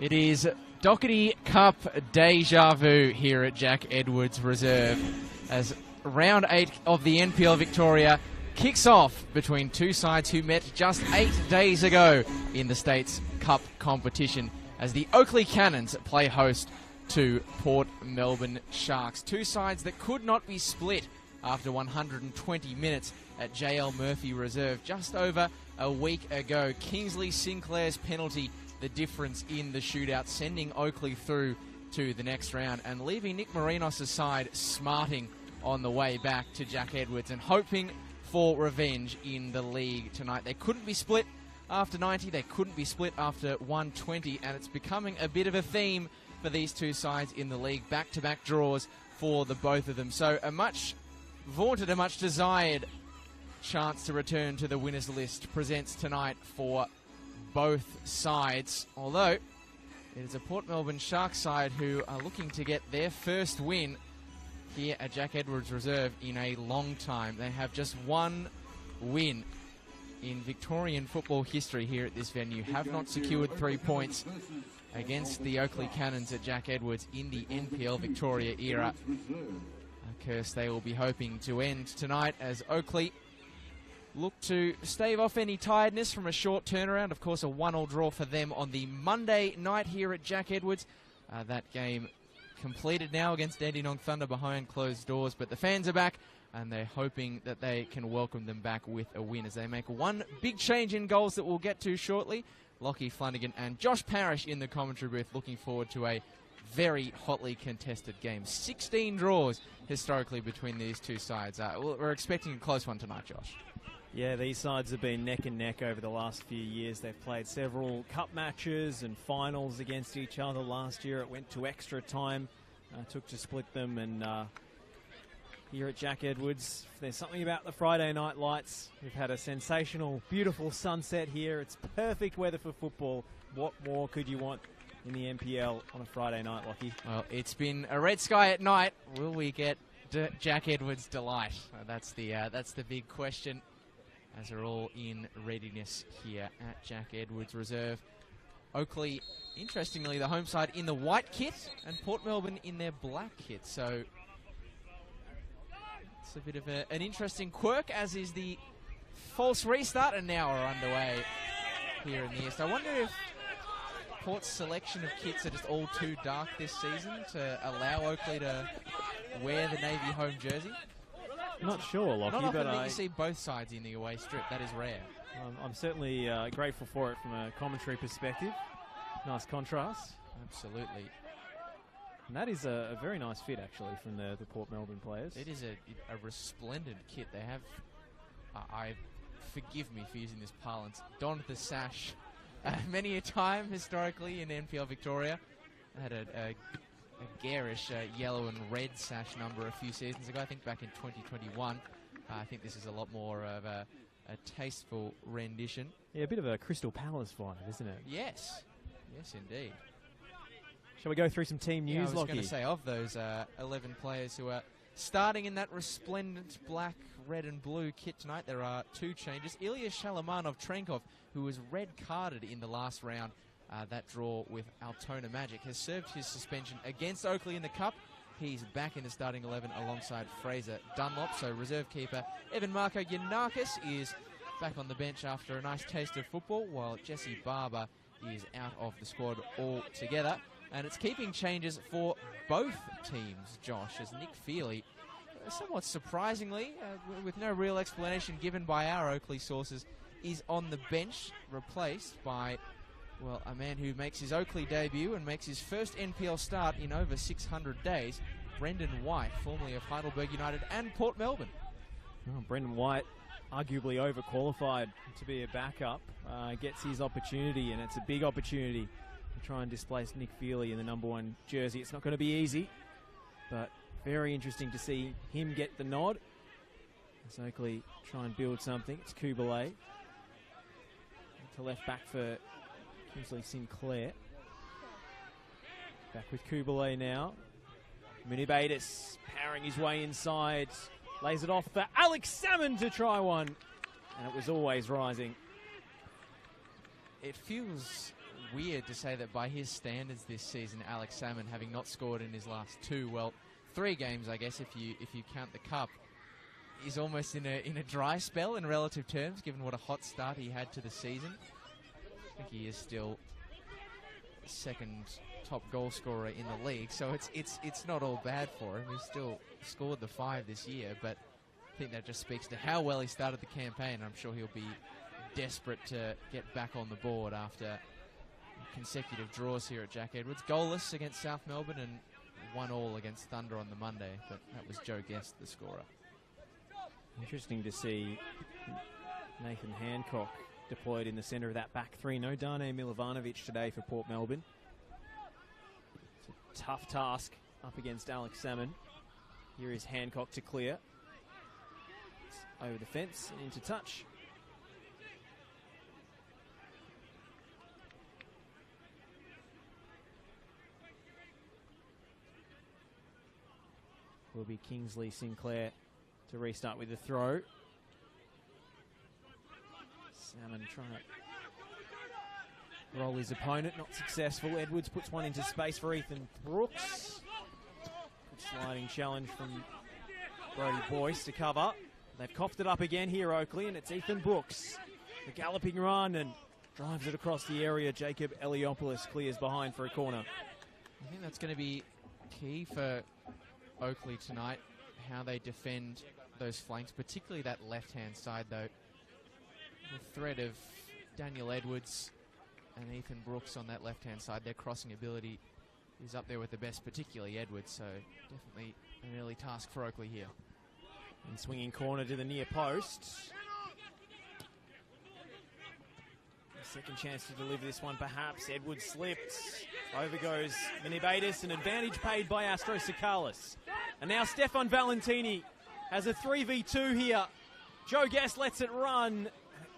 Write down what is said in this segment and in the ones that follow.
It is Doherty Cup deja vu here at Jack Edwards Reserve as round 8 of the NPL Victoria kicks off between two sides who met just 8 days ago in the States Cup competition as the Oakleigh Cannons play host to Port Melbourne Sharks. Two sides that could not be split after 120 minutes at JL Murphy Reserve just over a week ago. Kingsley Sinclair's penalty, the difference in the shootout, sending Oakleigh through to the next round and leaving Nick Marinos' side smarting on the way back to Jack Edwards and hoping for revenge in the league tonight. They couldn't be split after 90, they couldn't be split after 120, and it's becoming a bit of a theme for these two sides in the league. Back-to-back draws for the both of them. So a much vaunted, a much desired chance to return to the winners list presents tonight for both sides, although it is a Port Melbourne Sharks side who are looking to get their first win here at Jack Edwards Reserve in a long time. They have just one win in Victorian football history here at this venue, have not secured 3 points against the Oakleigh Cannons at Jack Edwards in the NPL Victoria era. A curse they will be hoping to end tonight as Oakleigh look to stave off any tiredness from a short turnaround. Of course, a 1-1 draw for them on the Monday night here at Jack Edwards. That game completed now against Dandenong Thunder behind closed doors, but the fans are back and they're hoping that they can welcome them back with a win as they make one big change in goals that we'll get to shortly. Lockie Flanagan and Josh Parrish in the commentary booth looking forward to a very hotly contested game. 16 draws historically between these two sides. We're expecting a close one tonight, Josh. Yeah, these sides have been neck and neck over the last few years. They've played several cup matches and finals against each other. Last year it went to extra time, took to split them, and here at Jack Edwards, there's something about the Friday night lights. We've had a sensational, beautiful sunset here. It's perfect weather for football. What more could you want in the NPL on a Friday night, Lockie? Well, it's been a red sky at night. Will we get Jack Edwards delight? That's the big question, as they're all in readiness here at Jack Edwards Reserve. Oakleigh, interestingly, the home side in the white kit, and Port Melbourne in their black kit. So it's a bit of an interesting quirk, as is the false restart, and now are underway here in the East. I wonder if Port's selection of kits are just all too dark this season to allow Oakleigh to wear the navy home jersey. Not sure, Lockie, Not often but that you see both sides in the away strip. That is rare. I'm certainly grateful for it from a commentary perspective. Nice contrast. Absolutely. And that is a very nice fit, actually, from the Port Melbourne players. It is a resplendent kit. They have, forgive me for using this parlance, donned the sash many a time historically in NPL Victoria. They had a garish yellow and red sash number a few seasons ago, I think back in 2021. I think this is a lot more of a tasteful rendition. Yeah, a bit of a Crystal Palace vibe, isn't it? Yes. Yes, indeed. Shall we go through some team news, Lockie? I was going to say, of those 11 players who are starting in that resplendent black, red and blue kit tonight, there are 2 changes. Ilya Shalamanov-Trenkov, who was red-carded in the last round, that draw with Altona Magic, has served his suspension against Oakleigh in the Cup. He's back in the starting 11 alongside Fraser Dunlop. So reserve keeper Evan Marco Yanakis is back on the bench after a nice taste of football, while Jesse Barber is out of the squad altogether. And it's keeping changes for both teams, Josh, as Nick Feely, somewhat surprisingly, with no real explanation given by our Oakleigh sources, is on the bench, replaced by, well, a man who makes his Oakleigh debut and makes his first NPL start in over 600 days, Brendan White, formerly of Heidelberg United and Port Melbourne. Oh, Brendan White, arguably overqualified to be a backup, gets his opportunity, and it's a big opportunity to try and displace Nick Feely in the #1 jersey. It's not going to be easy, but very interesting to see him get the nod. As Oakleigh try and build something. It's Kubalay to left back for Kingsley Sinclair. Back with Kubalay now. Munibatis powering his way inside. Lays it off for Alex Salmon to try one. And it was always rising. It feels weird to say that by his standards this season, Alex Salmon, having not scored in his last 3 games, I guess, if you count the cup, is almost in a dry spell in relative terms, given what a hot start he had to the season. I think he is still second top goal scorer in the league, so it's not all bad for him. He's still scored the 5 this year, but I think that just speaks to how well he started the campaign. I'm sure he'll be desperate to get back on the board after consecutive draws here at Jack Edwards. Goalless against South Melbourne and 1-1 against Thunder on the Monday, but that was Joe Guest, the scorer. Interesting to see Nathan Hancock deployed in the centre of that back three. No Dane Milovanovic today for Port Melbourne. It's a tough task up against Alex Salmon. Here is Hancock to clear. It's over the fence and into touch. Will be Kingsley Sinclair to restart with the throw. Salmon trying to roll his opponent, not successful. Edwards puts one into space for Ethan Brooks. Good sliding challenge from Brody Boyce to cover. They've coughed it up again here, Oakleigh, and it's Ethan Brooks. The galloping run and drives it across the area. Jacob Eliopoulos clears behind for a corner. I think that's going to be key for Oakleigh tonight, how they defend those flanks, particularly that left-hand side, though. The threat of Daniel Edwards and Ethan Brooks on that left-hand side, their crossing ability is up there with the best, particularly Edwards, so definitely an early task for Oakleigh here. And swinging corner to the near post. A second chance to deliver this one, perhaps. Edwards slipped. Over goes Minibatis, an advantage paid by Astro Sakalis. And now Stefan Valentini has a 3v2 here. Joe Guest lets it run.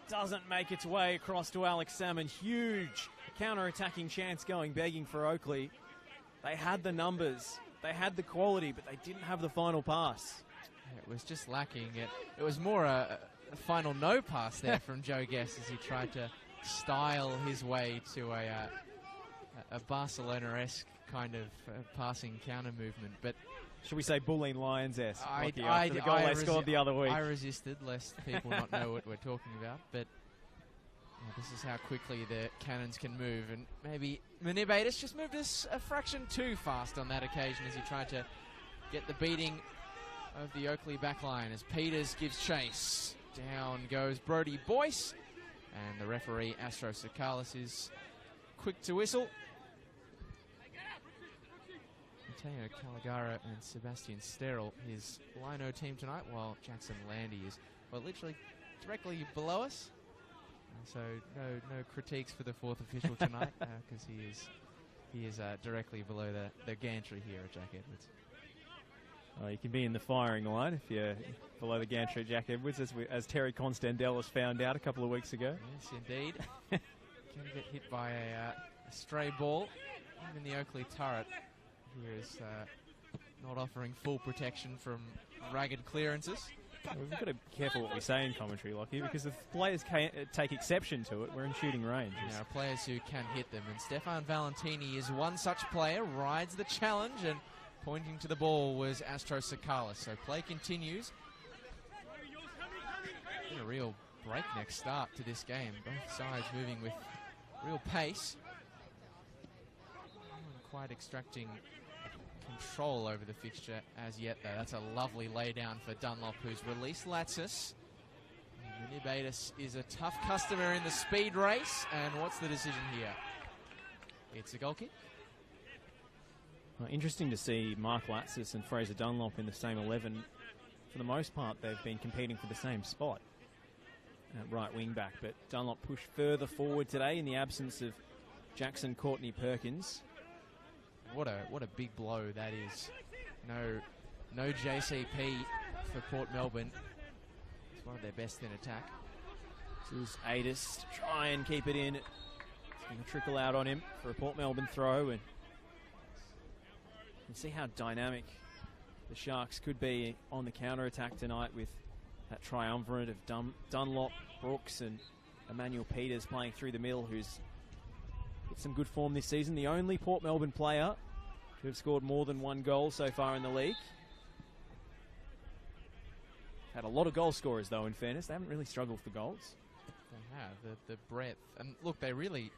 Doesn't make its way across to Alex Salmon. Huge counter-attacking chance going begging for Oakleigh. They had the numbers, they had the quality, but they didn't have the final pass. It was just lacking. It was more a final no pass there from Joe Guest as he tried to style his way to a Barcelona-esque kind of passing counter movement. But should we say Bulleen Lions-esque? The goal they scored the other week. I resisted, lest people not know what we're talking about. But this is how quickly the Cannons can move. And maybe Minibatis just moved us a fraction too fast on that occasion as he tried to get the beating of the Oakleigh backline as Peters gives chase. Down goes Brody Boyce. And the referee, Astro Sakalis, is quick to whistle. Antonio Caligara and Sebastian Sterl, his Lino team tonight, while Jackson Landy is, well, literally directly below us. So no critiques for the fourth official tonight, because he is directly below the gantry here at Jack Edwards. Oh, you can be in the firing line if you're below the gantry at Jack Edwards, as Terry Constandellis found out a couple of weeks ago. Yes, indeed. Can get hit by a stray ball. Even the Oakleigh turret here is not offering full protection from ragged clearances. We've got to be careful what we say in commentary, Lockie, because if players take exception to it, we're in shooting range. Yeah, players who can hit them, and Stefan Valentini is one such player, rides the challenge, and pointing to the ball was Astro Sakalis. So play continues. Been a real breakneck start to this game. Both sides moving with real pace. Not quite extracting control over the fixture as yet, though. That's a lovely laydown for Dunlop, who's released Latsis. Minibatis is a tough customer in the speed race. And what's the decision here? It's a goal kick. Well, interesting to see Mark Latsis and Fraser Dunlop in the same 11. For the most part, they've been competing for the same spot at right wing back, but Dunlop pushed further forward today in the absence of Jackson Courtney Perkins. What a big blow that is. No JCP for Port Melbourne. It's one of their best in attack. This is Adis to try and keep it in. It's going to trickle out on him for a Port Melbourne throw, and you can see how dynamic the Sharks could be on the counter-attack tonight with that triumvirate of Dunlop, Brooks and Emmanuel Peters playing through the middle, who's Hit some good form this season. The only Port Melbourne player to have scored more than 1 goal so far in the league. Had a lot of goal scorers, though, in fairness. They haven't really struggled for goals. They have, the breadth. And look, they really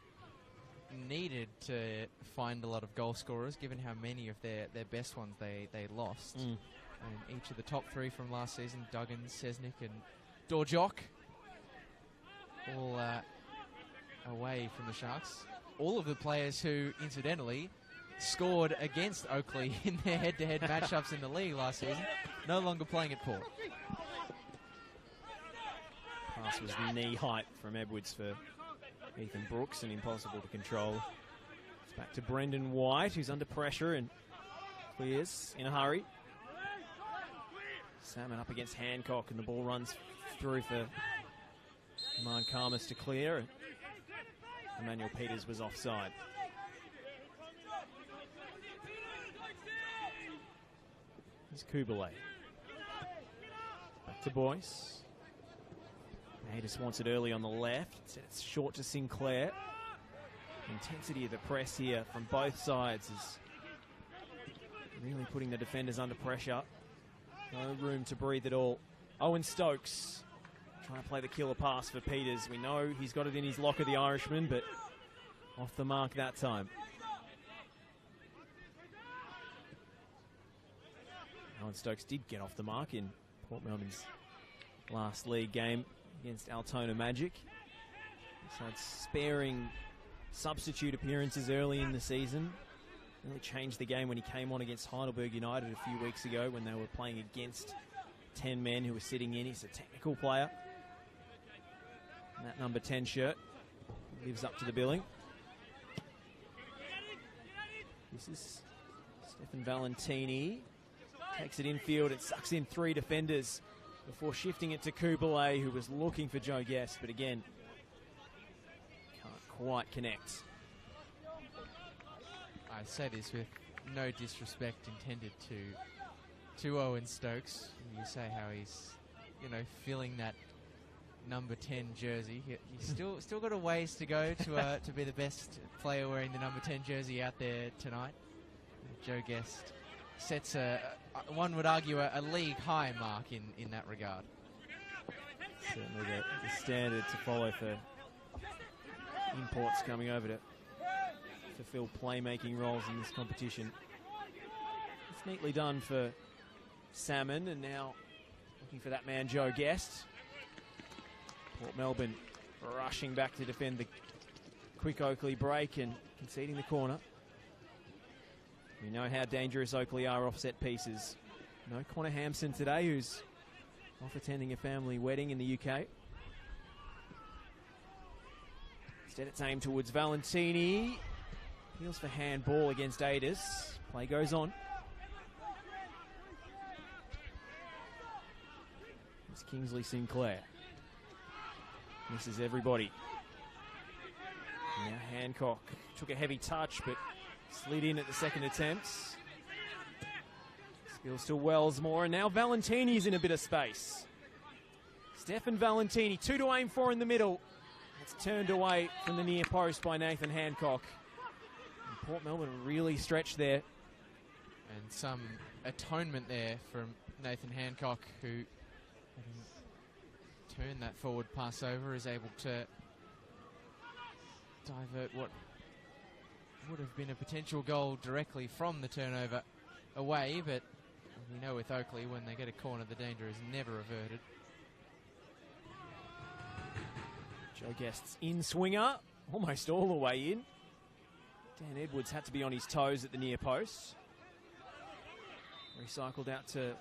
needed to find a lot of goal scorers, given how many of their best ones they lost. And each of the top 3 from last season, Duggan, Sesnick and Dorjock, all away from the Sharks. All of the players who, incidentally, scored against Oakleigh in their head-to-head matchups in the league last season, no longer playing at Port. Pass was knee height from Edwards for Ethan Brooks and impossible to control. It's back to Brendan White, who's under pressure and clears in a hurry. Salmon up against Hancock, and the ball runs through for Aman Karmas to clear. Emmanuel Peters was offside. Here's Kubalay. Back to Boyce. Adis wants it early on the left. It's short to Sinclair. Intensity of the press here from both sides is really putting the defenders under pressure. No room to breathe at all. Owen Stokes trying to play the killer pass for Peters. We know he's got it in his locker, the Irishman, but off the mark that time. Owen Stokes did get off the mark in Port Melbourne's last league game against Altona Magic. So it's sparing substitute appearances early in the season. Really changed the game when he came on against Heidelberg United a few weeks ago when they were playing against 10 men who were sitting in. He's a technical player. And that number 10 shirt lives up to the billing. This is Stefan Valentini. Takes it infield. It sucks in 3 defenders before shifting it to Kubalay, who was looking for Joe Guest, but again, can't quite connect. I say this with no disrespect intended to Owen Stokes. You say how he's, filling that number 10 jersey. He's still got a ways to go to be the best player wearing the number 10 jersey out there tonight. Joe Guest sets one would argue a league high mark in that regard. Certainly the standard to follow for imports coming over to fill playmaking roles in this competition. It's neatly done for Salmon, and now looking for that man Joe Guest. Port Melbourne rushing back to defend the quick Oakleigh break and conceding the corner. We know how dangerous Oakleigh are off set pieces. No Connor Hampson today, who's off attending a family wedding in the UK. Instead it's aimed towards Valentini. Appeals for handball against Adis. Play goes on. It's Kingsley Sinclair. Misses everybody. Now Hancock took a heavy touch, but slid in at the second attempt. Skills to Wellsmore, and now Valentini's in a bit of space. Stefan Valentini, 2 to aim for in the middle. It's turned away from the near post by Nathan Hancock. And Port Melbourne really stretched there. And some atonement there from Nathan Hancock, who, having turned that forward pass over, is able to divert what would have been a potential goal directly from the turnover away, but we know with Oakleigh, when they get a corner, the danger is never averted. Joe Guest's in swinger, almost all the way in. Dan Edwards had to be on his toes at the near post. Recycled out to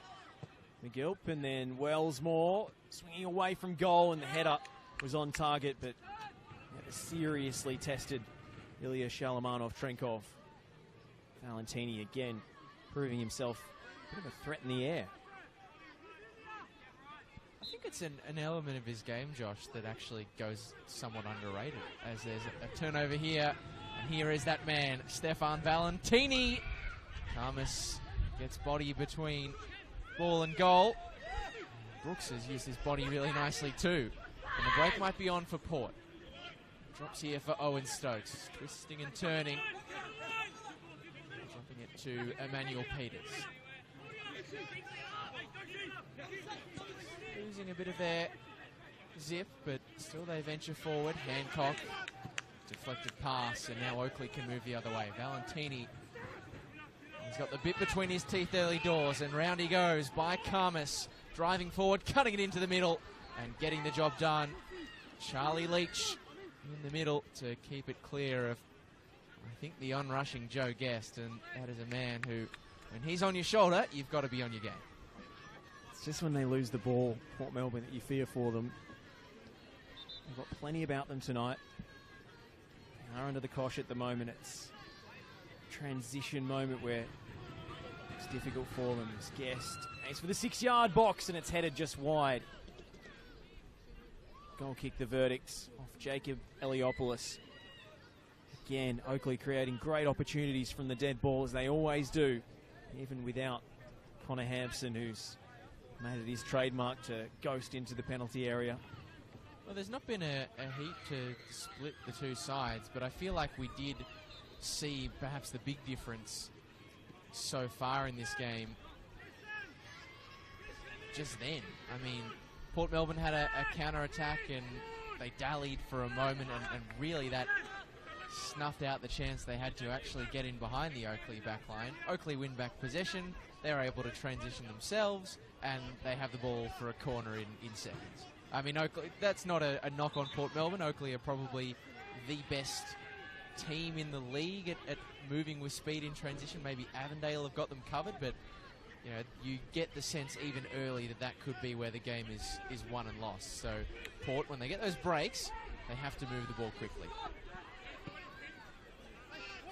McGilp, and then Wellsmore swinging away from goal, and the header was on target, but seriously tested Ilya Shalamanov-Trenkov. Valentini again proving himself a bit of a threat in the air. I think it's an element of his game, Josh, that actually goes somewhat underrated, as there's a turnover here, and here is that man, Stefan Valentini. Karmas gets body between ball and goal. Brooks has used his body really nicely too, and the break might be on for Port. drops here for Owen Stokes. Twisting and turning. Jumping it to Emmanuel Peters. Losing a bit of their zip, but still they venture forward. Hancock, deflected pass, and now Oakleigh can move the other way. Valentini, he's got the bit between his teeth early doors, and round he goes by Karmas, driving forward, cutting it into the middle, and getting the job done. Charlie Leach in the middle to keep it clear of, I think, the onrushing Joe Guest, and that is a man who, when he's on your shoulder, you've got to be on your game. It's just when they lose the ball, Port Melbourne, that you fear for them. They've got plenty about them tonight. They are under the cosh at the moment. It's a transition moment where it's difficult for them. It's Guest. It's for the 6-yard box, and it's headed just wide. Goal kick, the verdict off Jacob Eliopoulos. Again, Oakleigh creating great opportunities from the dead ball, as they always do, even without Connor Hampson, who's made it his trademark to ghost into the penalty area. Well, there's not been a heat to split the two sides, but I feel like we did see perhaps the big difference so far in this game just then. I mean, Port Melbourne had a counter-attack and they dallied for a moment, and really that snuffed out the chance they had to actually get in behind the Oakleigh backline. Oakleigh win back possession, they're able to transition themselves, and they have the ball for a corner in seconds. I mean, Oakleigh, that's not a knock on Port Melbourne. Oakleigh are probably the best team in the league at moving with speed in transition. Maybe Avondale have got them covered, but you know, you get the sense even early that could be where the game is won and lost. So Port, when they get those breaks, they have to move the ball quickly.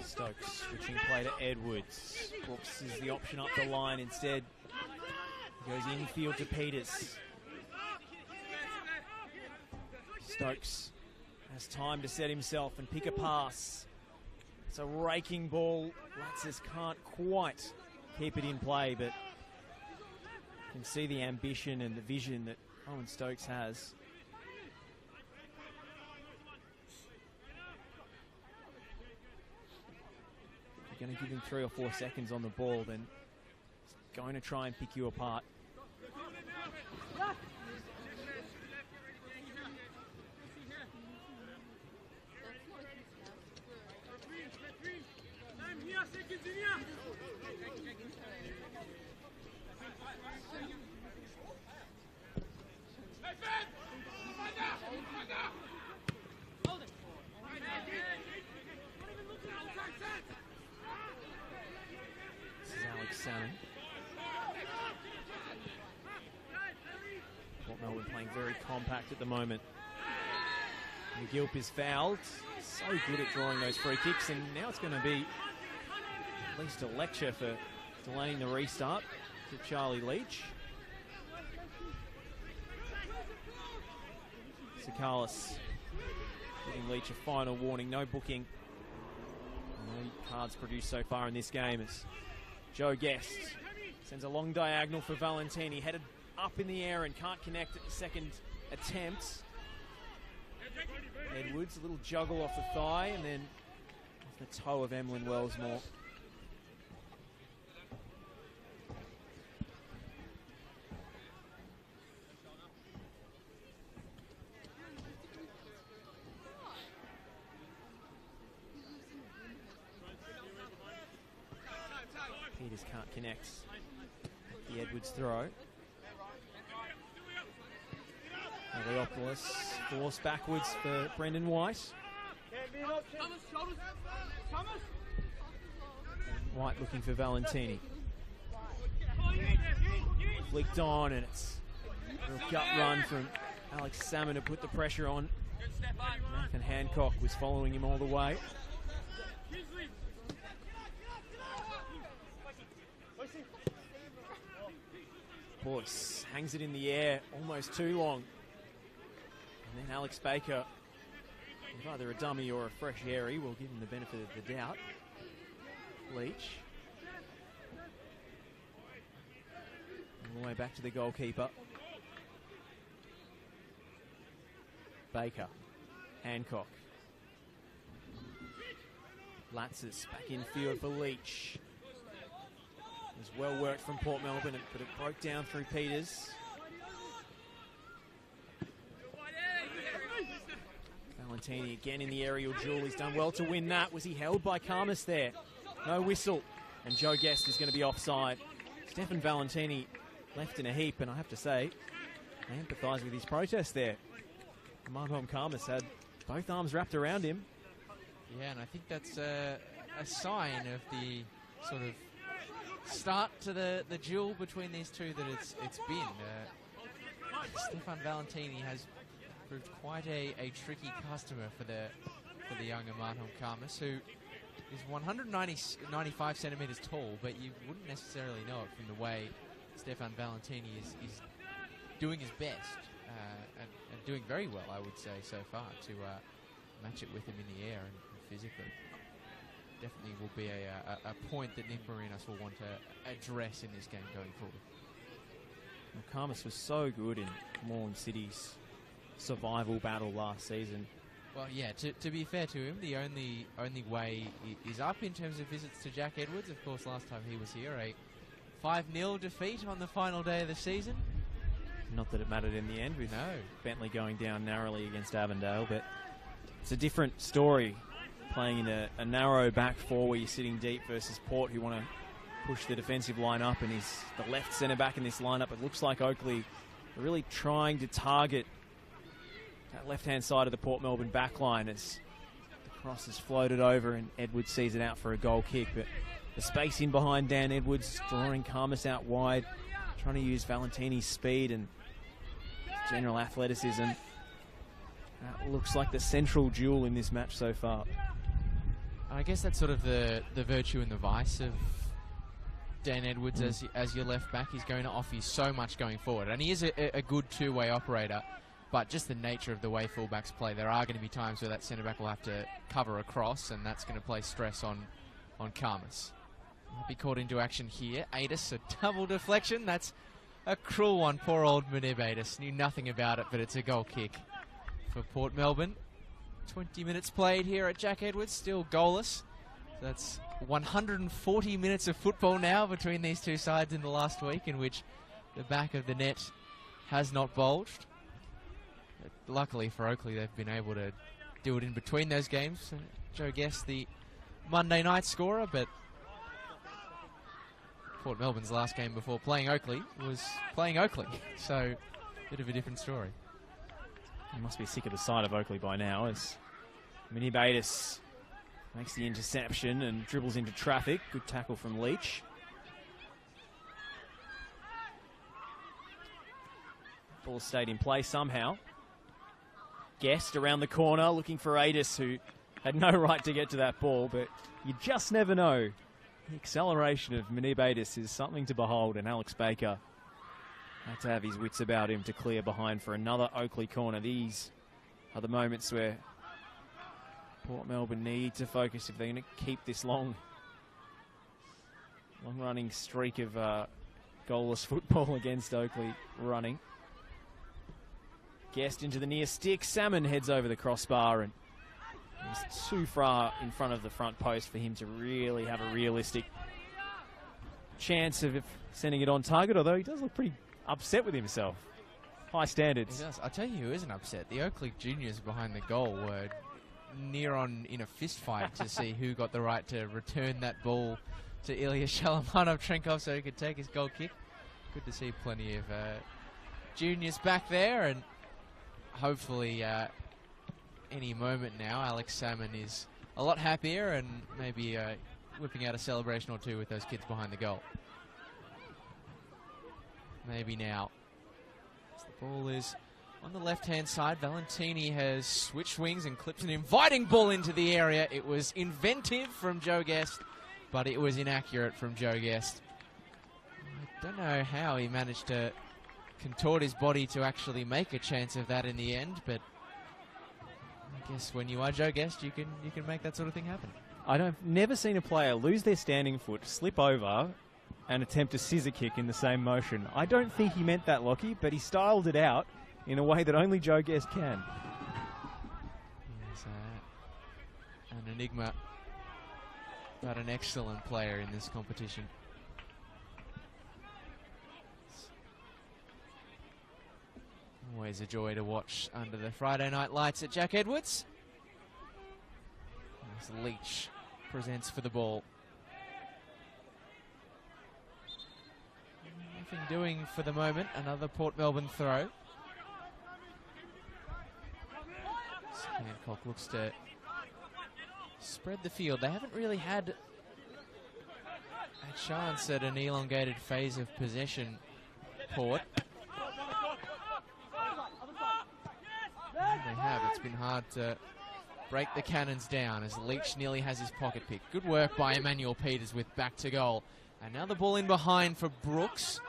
Stokes switching play to Edwards. Brooks is the option up the line instead. He goes infield to Peters. Stokes has time to set himself and pick a pass. It's a raking ball. Latzis can't quite keep it in play, but you can see the ambition and the vision that Owen Stokes has. If you're going to give him 3 or 4 seconds on the ball, then he's going to try and pick you apart. This is Alex Salmon. Port Melbourne playing very compact at the moment. McGilp is fouled. So good at drawing those free kicks, and now it's going to be at least a lecture for delaying the restart to Charlie Leach. Sakalis giving Leach a final warning, no booking. No cards produced so far in this game as Joe Guest sends a long diagonal for Valentini, headed up in the air and can't connect at the second attempt. Edwards, a little juggle off the thigh and then off the toe of Emlyn Wellsmore. Peters can't connect the Edwards throw. Eliopoulos forced backwards for Brendan White. White looking for Valentini. Flicked on, and it's a real gut run from Alex Salmon to put the pressure on. Nathan Hancock was following him all the way. Boyce hangs it in the air almost too long. And then Alex Baker, with either a dummy or a fresh airy, will give him the benefit of the doubt. Leach. All the way back to the goalkeeper. Baker. Hancock. Latzis back in field for Leach. It was well worked from Port Melbourne, but it broke down through Peters. Valentini again in the aerial duel. He's done well to win that. Was he held by Karmas there? No whistle. And Joe Guest is going to be offside. Stefan Valentini left in a heap, and I have to say, I empathise with his protest there. Marhom Karmas had both arms wrapped around him. Yeah, and I think that's a sign of the sort of start to the duel between these two that it's been. Stefan Valentini has proved quite a tricky customer for the younger Marhom Karmas, who is 195 centimetres tall, but you wouldn't necessarily know it from the way Stefan Valentini is doing his best and doing very well, I would say, so far, to match it with him in the air and physically. Definitely will be a point that Nick Marinos will want to address in this game going forward. Well, Karmas was so good in Moreland City's survival battle last season. Well, yeah, to be fair to him, the only way is up in terms of visits to Jack Edwards. Of course, last time he was here, a 5-0 defeat on the final day of the season. Not that it mattered in the end, with Bentley going down narrowly against Avondale, but it's a different story playing in a narrow back four where you're sitting deep versus Port, who want to push the defensive line up, and he's the left centre back in this lineup. It looks like Oakleigh are really trying to target that left-hand side of the Port Melbourne back line as the cross is floated over and Edwards sees it out for a goal kick. But the space in behind Dan Edwards, drawing Karmas out wide, trying to use Valentini's speed and general athleticism. That looks like the central jewel in this match so far. I guess that's sort of the virtue and the vice of Dan Edwards as your left back. He's going to offer you so much going forward, and he is a good two-way operator, but just the nature of the way fullbacks play, there are going to be times where that centre-back will have to cover across, and that's going to place stress on Karmas. Might be caught into action here. Adis, a double deflection. That's a cruel one. Poor old Munib Adis knew nothing about it, but it's a goal kick for Port Melbourne. 20 minutes played here at Jack Edwards, still goalless. So that's 140 minutes of football now between these two sides in the last week, in which the back of the net has not bulged. But luckily for Oakleigh, they've been able to do it in between those games. Joe Guest, the Monday night scorer, but Port Melbourne's last game before playing Oakleigh was playing Oakleigh. So, bit of a different story. You must be sick of the sight of Oakleigh by now, as Munib Adis makes the interception and dribbles into traffic. Good tackle from Leach. Ball stayed in play somehow. Guest around the corner looking for Adis, who had no right to get to that ball, but you just never know. The acceleration of Munib Adis is something to behold, and Alex Baker had to have his wits about him to clear behind for another Oakleigh corner. These are the moments where Port Melbourne need to focus if they're going to keep this long-running streak of goalless football against Oakleigh running. Guest into the near stick. Salmon heads over the crossbar, and he's too far in front of the front post for him to really have a realistic chance of sending it on target, although he does look pretty upset with himself. High standards. He does. I'll tell you who isn't upset. The Oakleigh juniors behind the goal were near on in a fist fight to see who got the right to return that ball to Ilya Shalamanov-Trenkov so he could take his goal kick. Good to see plenty of juniors back there, and hopefully any moment now Alex Salmon is a lot happier and maybe whipping out a celebration or two with those kids behind the goal. Maybe now. As the ball is on the left-hand side, Valentini has switched wings and clips an inviting ball into the area. It was inventive from Joe Guest, but it was inaccurate from Joe Guest. I don't know how he managed to contort his body to actually make a chance of that in the end, but I guess when you are Joe Guest, you can make that sort of thing happen. I've never seen a player lose their standing foot, slip over, and attempt a scissor kick in the same motion. I don't think he meant that, Lockie, but he styled it out in a way that only Joe Guest can. There's an enigma but an excellent player in this competition. Always a joy to watch under the Friday night lights at Jack Edwards. As Leach presents for the ball. Nothing doing for the moment. Another Port Melbourne throw. Hancock looks to spread the field. They haven't really had a chance at an elongated phase of possession, Port. They have. It's been hard to break the cannons down as Leach nearly has his pocket pick. Good work by Emmanuel Peters with back to goal. And now the ball in behind for Brooks.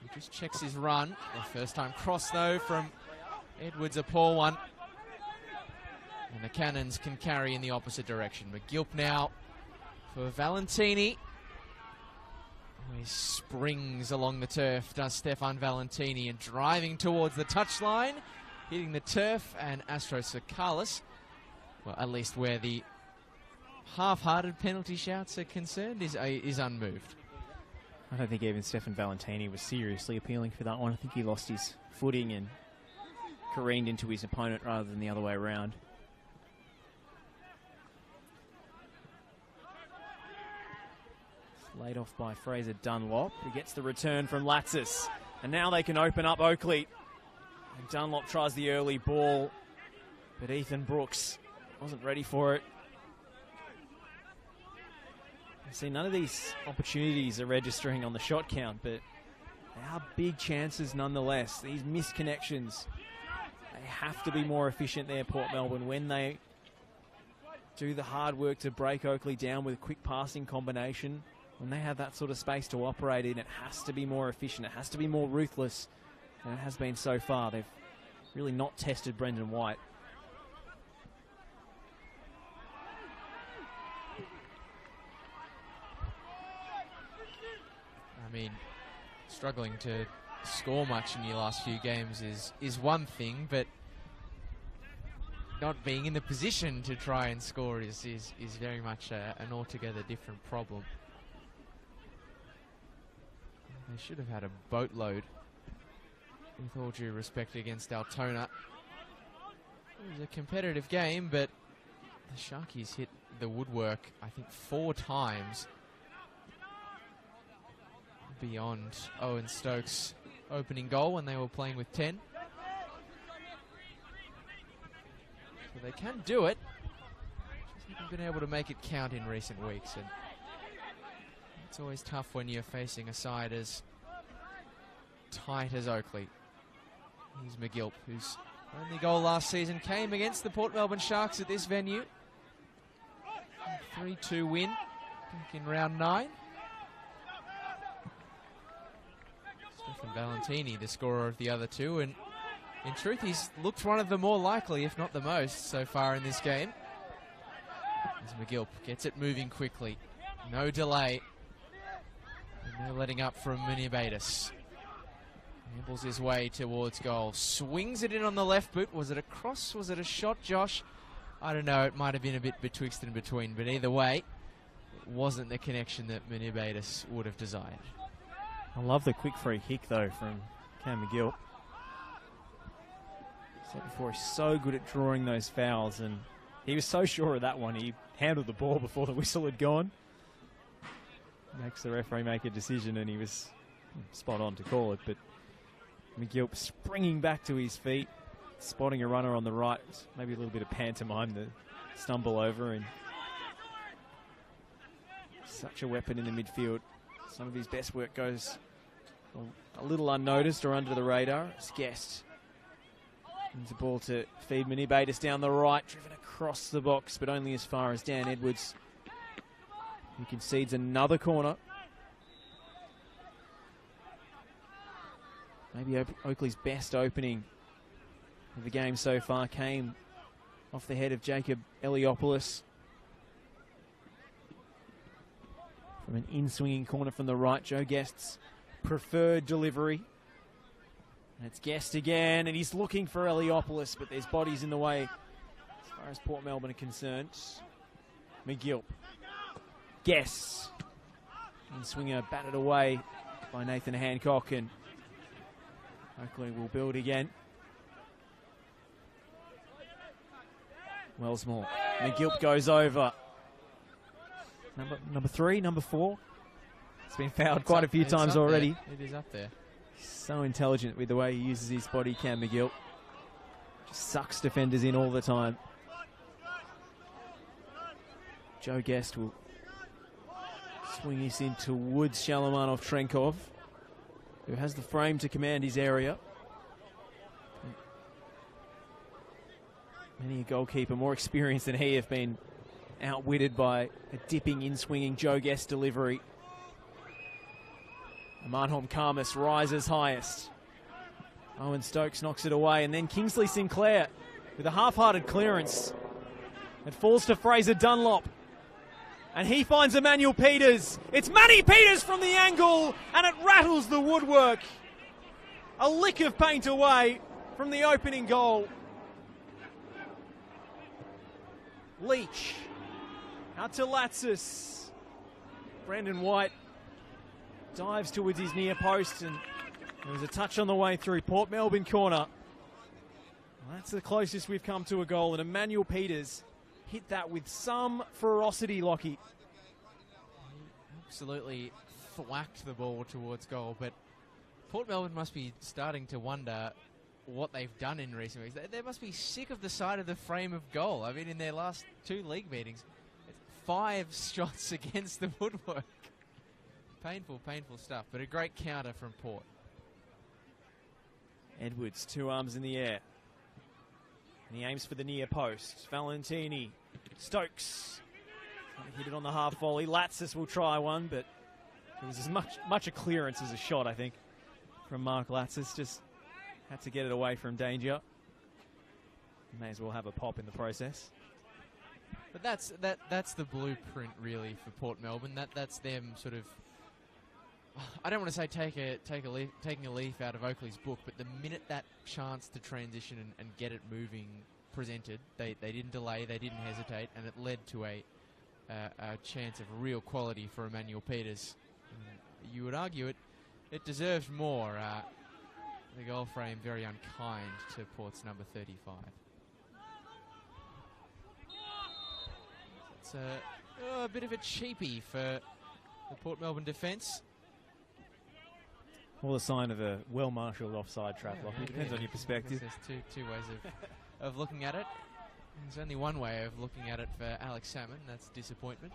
He just checks his run. The first time cross, though, from Edwards, a poor one. And the Cannons can carry in the opposite direction. McGilp now for Valentini. He springs along the turf, does Stefan Valentini, and driving towards the touchline, hitting the turf, and Astros Sakalis, well, at least where the half-hearted penalty shouts are concerned, is unmoved. I don't think even Stefan Valentini was seriously appealing for that one. I think he lost his footing and careened into his opponent rather than the other way around. Laid off by Fraser Dunlop, who gets the return from Latsis. And now they can open up Oakleigh. And Dunlop tries the early ball, but Ethan Brooks wasn't ready for it. See, none of these opportunities are registering on the shot count, but they are big chances nonetheless. These missed connections, they have to be more efficient there, Port Melbourne, when they do the hard work to break Oakleigh down with a quick passing combination. When they have that sort of space to operate in, it has to be more efficient. It has to be more ruthless than it has been so far. They've really not tested Brendan White. I mean, struggling to score much in your last few games is one thing, but not being in the position to try and score is very much an altogether different problem. They should have had a boatload, with all due respect, against Altona. It was a competitive game, but the Sharkies hit the woodwork, I think, 4 times beyond Owen Stokes' opening goal when they were playing with 10. So they can do it, just haven't been able to make it count in recent weeks. And it's always tough when you're facing a side as tight as Oakleigh. Here's McGilp, whose only goal last season came against the Port Melbourne Sharks at this venue. 3-2 win back in round 9. Stefan Valentini, the scorer of the other two, and in truth, he's looked one of the more likely, if not the most, so far in this game. As McGilp gets it moving quickly. No delay. And no letting up from Munibatis. Ambles his way towards goal. Swings it in on the left boot. Was it a cross? Was it a shot, Josh? I don't know. It might have been a bit betwixt and between. But either way, it wasn't the connection that Munibatis would have desired. I love the quick free kick, though, from Cam McGilp. Said before, he's so good at drawing those fouls, and he was so sure of that one. He handled the ball before the whistle had gone. Makes the referee make a decision, and he was spot on to call it. But McGilp springing back to his feet, spotting a runner on the right. Maybe a little bit of pantomime to stumble over, and such a weapon in the midfield. Some of his best work goes a little unnoticed or under the radar. It's Guest. Needs a ball to feed Munibatis down the right, driven across the box, but only as far as Dan Edwards, who concedes another corner. Maybe Oakley's best opening of the game so far came off the head of Jacob Eliopoulos. From an in-swinging corner from the right, Joe Guest's preferred delivery. And it's Guest again, and he's looking for Eliopoulos, but there's bodies in the way as far as Port Melbourne are concerned. McGilp Guess. And swinger batted away by Nathan Hancock, and Oakleigh will build again. Wellsmore. McGilp goes over. Number 3, number 4. It's been fouled quite a few times already. It is up there. So intelligent with the way he uses his body, Cam McGilp. Just sucks defenders in all the time. Joe Guest will swing this in towards Shalamanov-Trenkov, who has the frame to command his area. Many a goalkeeper more experienced than he have been outwitted by a dipping, in-swinging Joe Guest delivery. Manholm Karmas rises highest. Owen Stokes knocks it away, and then Kingsley Sinclair with a half-hearted clearance. It falls to Fraser Dunlop, and he finds Emmanuel Peters. It's Manny Peters from the angle, and it rattles the woodwork. A lick of paint away from the opening goal. Leach out to Latsis. Brandon White dives towards his near post, and there was a touch on the way through. Port Melbourne corner. Well, that's the closest we've come to a goal, and Emmanuel Peters hit that with some ferocity, Lockie. Absolutely thwacked the ball towards goal, but Port Melbourne must be starting to wonder what they've done in recent weeks. They must be sick of the sight of the frame of goal. I mean, in their last 2 league meetings, 5 shots against the woodwork. Painful, painful stuff, but a great counter from Port. Edwards, 2 arms in the air. And he aims for the near post. Valentini, Stokes. Hit it on the half volley. Latsis will try one, but it was as much a clearance as a shot, I think, from Mark Latsis. Just had to get it away from danger. May as well have a pop in the process. But that's the blueprint really for Port Melbourne. That's them sort of. I don't want to say taking a leaf out of Oakleigh's book, but the minute that chance to transition and get it moving presented, they didn't delay, they didn't hesitate, and it led to a chance of real quality for Emmanuel Peters. You would argue it deserved more. The goal frame very unkind to Port's number 35. It's a bit of a cheapie for the Port Melbourne defence. All a sign of a well-marshalled offside trap, Lockie. Depends on your perspective. There's two ways of looking at it. There's only one way of looking at it for Alex Salmon. That's disappointment.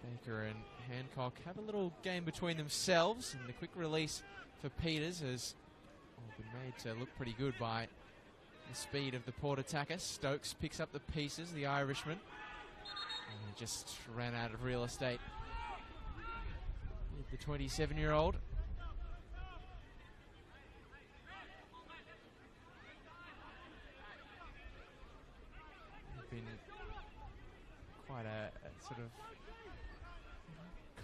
Baker and Hancock have a little game between themselves, and the quick release for Peters has been made to look pretty good by the speed of the Port attacker. Stokes picks up the pieces, the Irishman. And he just ran out of real estate. The 27-year-old. Been quite a sort of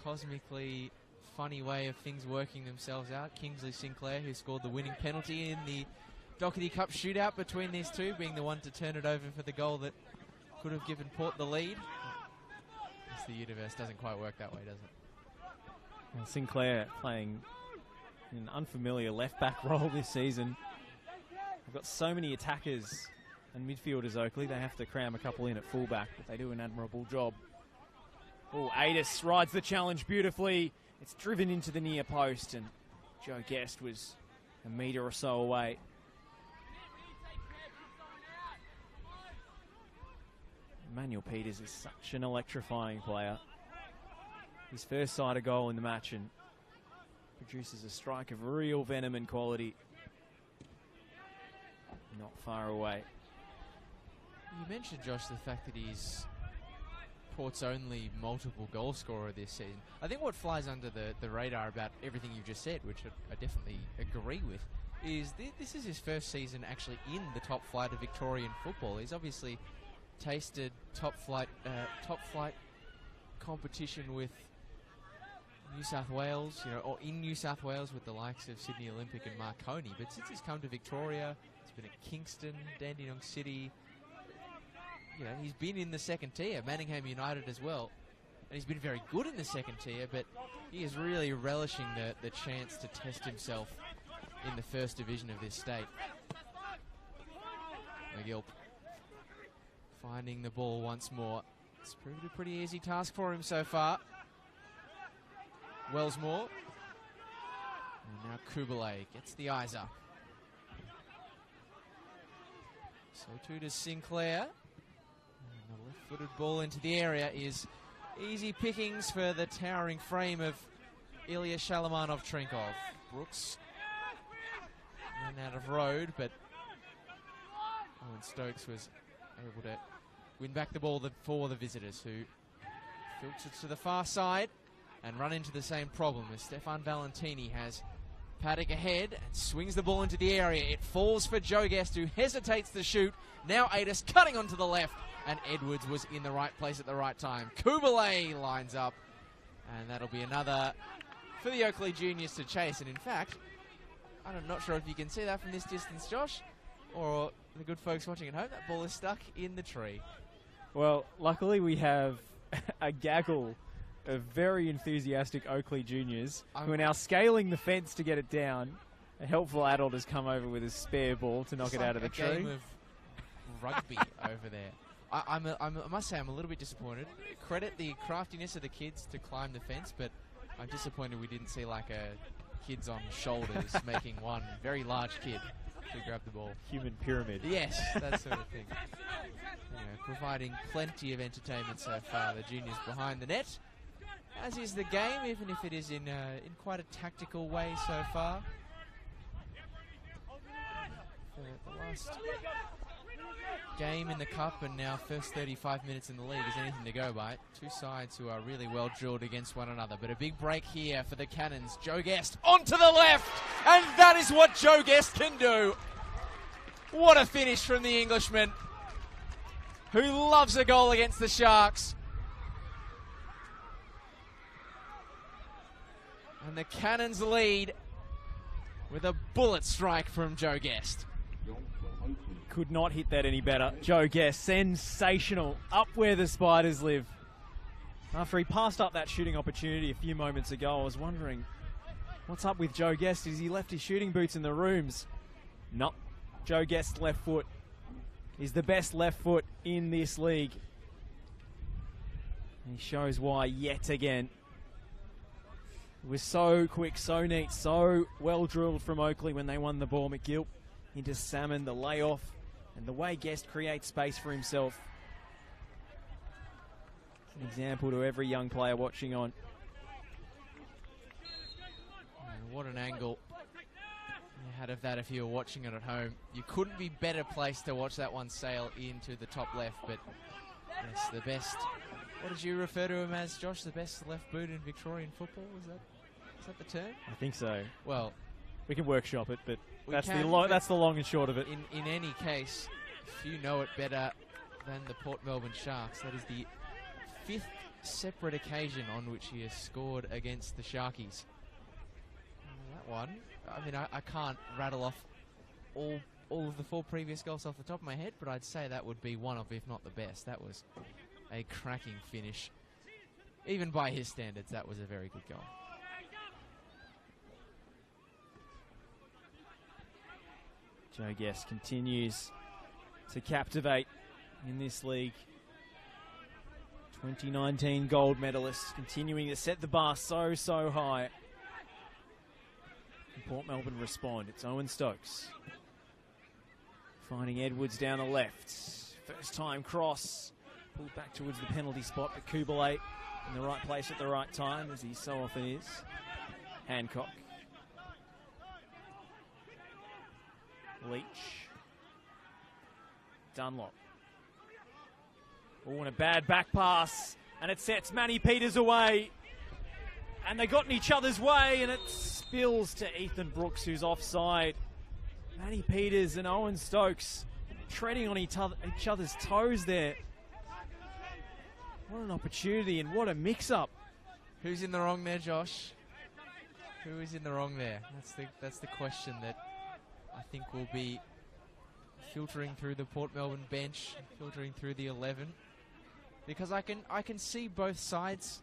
cosmically funny way of things working themselves out. Kingsley Sinclair, who scored the winning penalty in the Doherty Cup shootout between these two, being the one to turn it over for the goal that could have given Port the lead. The universe doesn't quite work that way, does it? And Sinclair playing in an unfamiliar left-back role this season. They've got so many attackers and midfielders, Oakleigh. They have to cram a couple in at fullback, but they do an admirable job. Oh, Adis rides the challenge beautifully. It's driven into the near post, and Joe Guest was a metre or so away. Emmanuel Peters is such an electrifying player. His first side goal in the match, and produces a strike of real venom and quality. Not far away. You mentioned, Josh, the fact that he's Port's only multiple goal scorer this season. I think what flies under the radar about everything you just said, which I definitely agree with, is this is his first season actually in the top flight of Victorian football. He's obviously tasted top flight competition with New South Wales, or in New South Wales with the likes of Sydney Olympic and Marconi. But since he's come to Victoria, he's been at Kingston, Dandenong City. you know, he's been in the second tier, Manningham United as well. And he's been very good in the second tier, but he is really relishing the chance to test himself in the first division of this state. McGill finding the ball once more. It's proved a pretty easy task for him so far. Wellsmore. And now Kubalay gets the eyes up. So too does Sinclair. And the left-footed ball into the area is easy pickings for the towering frame of Ilya Shalamanov-Trinkov. Brooks ran out of road, but Owen Stokes was able to win back the ball for the visitors, who filtered to the far side and run into the same problem as Stefan Valentini has Paddock ahead and swings the ball into the area. It falls for Joe Guest, who hesitates to shoot. Now Adis cutting onto the left, and Edwards was in the right place at the right time. Kubalay lines up, and that'll be another for the Oakleigh juniors to chase. And in fact, I'm not sure if you can see that from this distance, Josh, or the good folks watching at home. That ball is stuck in the tree. Well, luckily we have a gaggle of very enthusiastic Oakleigh juniors who are now scaling the fence to get it down. A helpful adult has come over with a spare ball to knock it out of the tree. Game of rugby over there. I must say I'm a little bit disappointed. Credit the craftiness of the kids to climb the fence, but I'm disappointed we didn't see like a kids on shoulders making one very large kid to grab the ball. Human pyramid. Yes, that sort of thing. You know, providing plenty of entertainment so far. The juniors behind the net, as is the game, even if it is in quite a tactical way so far. For the last game in the Cup and now first 35 minutes in the league is anything to go by. Two sides who are really well drilled against one another. But a big break here for the Cannons. Joe Guest onto the left, and that is what Joe Guest can do. What a finish from the Englishman, who loves a goal against the Sharks. And the Cannons lead with a bullet strike from Joe Guest. Could not hit that any better. Joe Guest, sensational, up where the Spiders live. After he passed up that shooting opportunity a few moments ago, I was wondering, what's up with Joe Guest? Has he left his shooting boots in the rooms? Nope. Joe Guest's left foot is the best left foot in this league. And he shows why yet again. It was so quick, so neat, so well drilled from Oakleigh when they won the ball. McGill into Salmon, the layoff, and the way Guest creates space for himself. It's an example to every young player watching on. And what an angle you had of that if you were watching it at home. You couldn't be better placed to watch that one sail into the top left, but yes, the best. What did you refer to him as, Josh? The best left boot in Victorian football? Is that the term? I think so. Well, we can workshop it, but that's the long and short of it. In any case, if you know it better than the Port Melbourne Sharks, that is the 5th separate occasion on which he has scored against the Sharkies. That one, I mean, I can't rattle off all of the 4 previous goals off the top of my head, but I'd say that would be one of, if not the best. That was a cracking finish. Even by his standards, that was a very good goal. Joe Guest continues to captivate in this league. 2019 gold medalist, continuing to set the bar so high. And Port Melbourne respond. It's Owen Stokes finding Edwards down the left. First time cross. Pulled back towards the penalty spot, but Kubalay in the right place at the right time, as he so often is. Hancock. Leach. Dunlop. Oh, and a bad back pass. And it sets Manny Peters away. And they got in each other's way, and it spills to Ethan Brooks, who's offside. Manny Peters and Owen Stokes treading on each other's toes there. What an opportunity and what a mix-up. Who's in the wrong there, Josh? Who is in the wrong there? That's the question that I think will be filtering through the Port Melbourne bench, filtering through the 11, because I can see both sides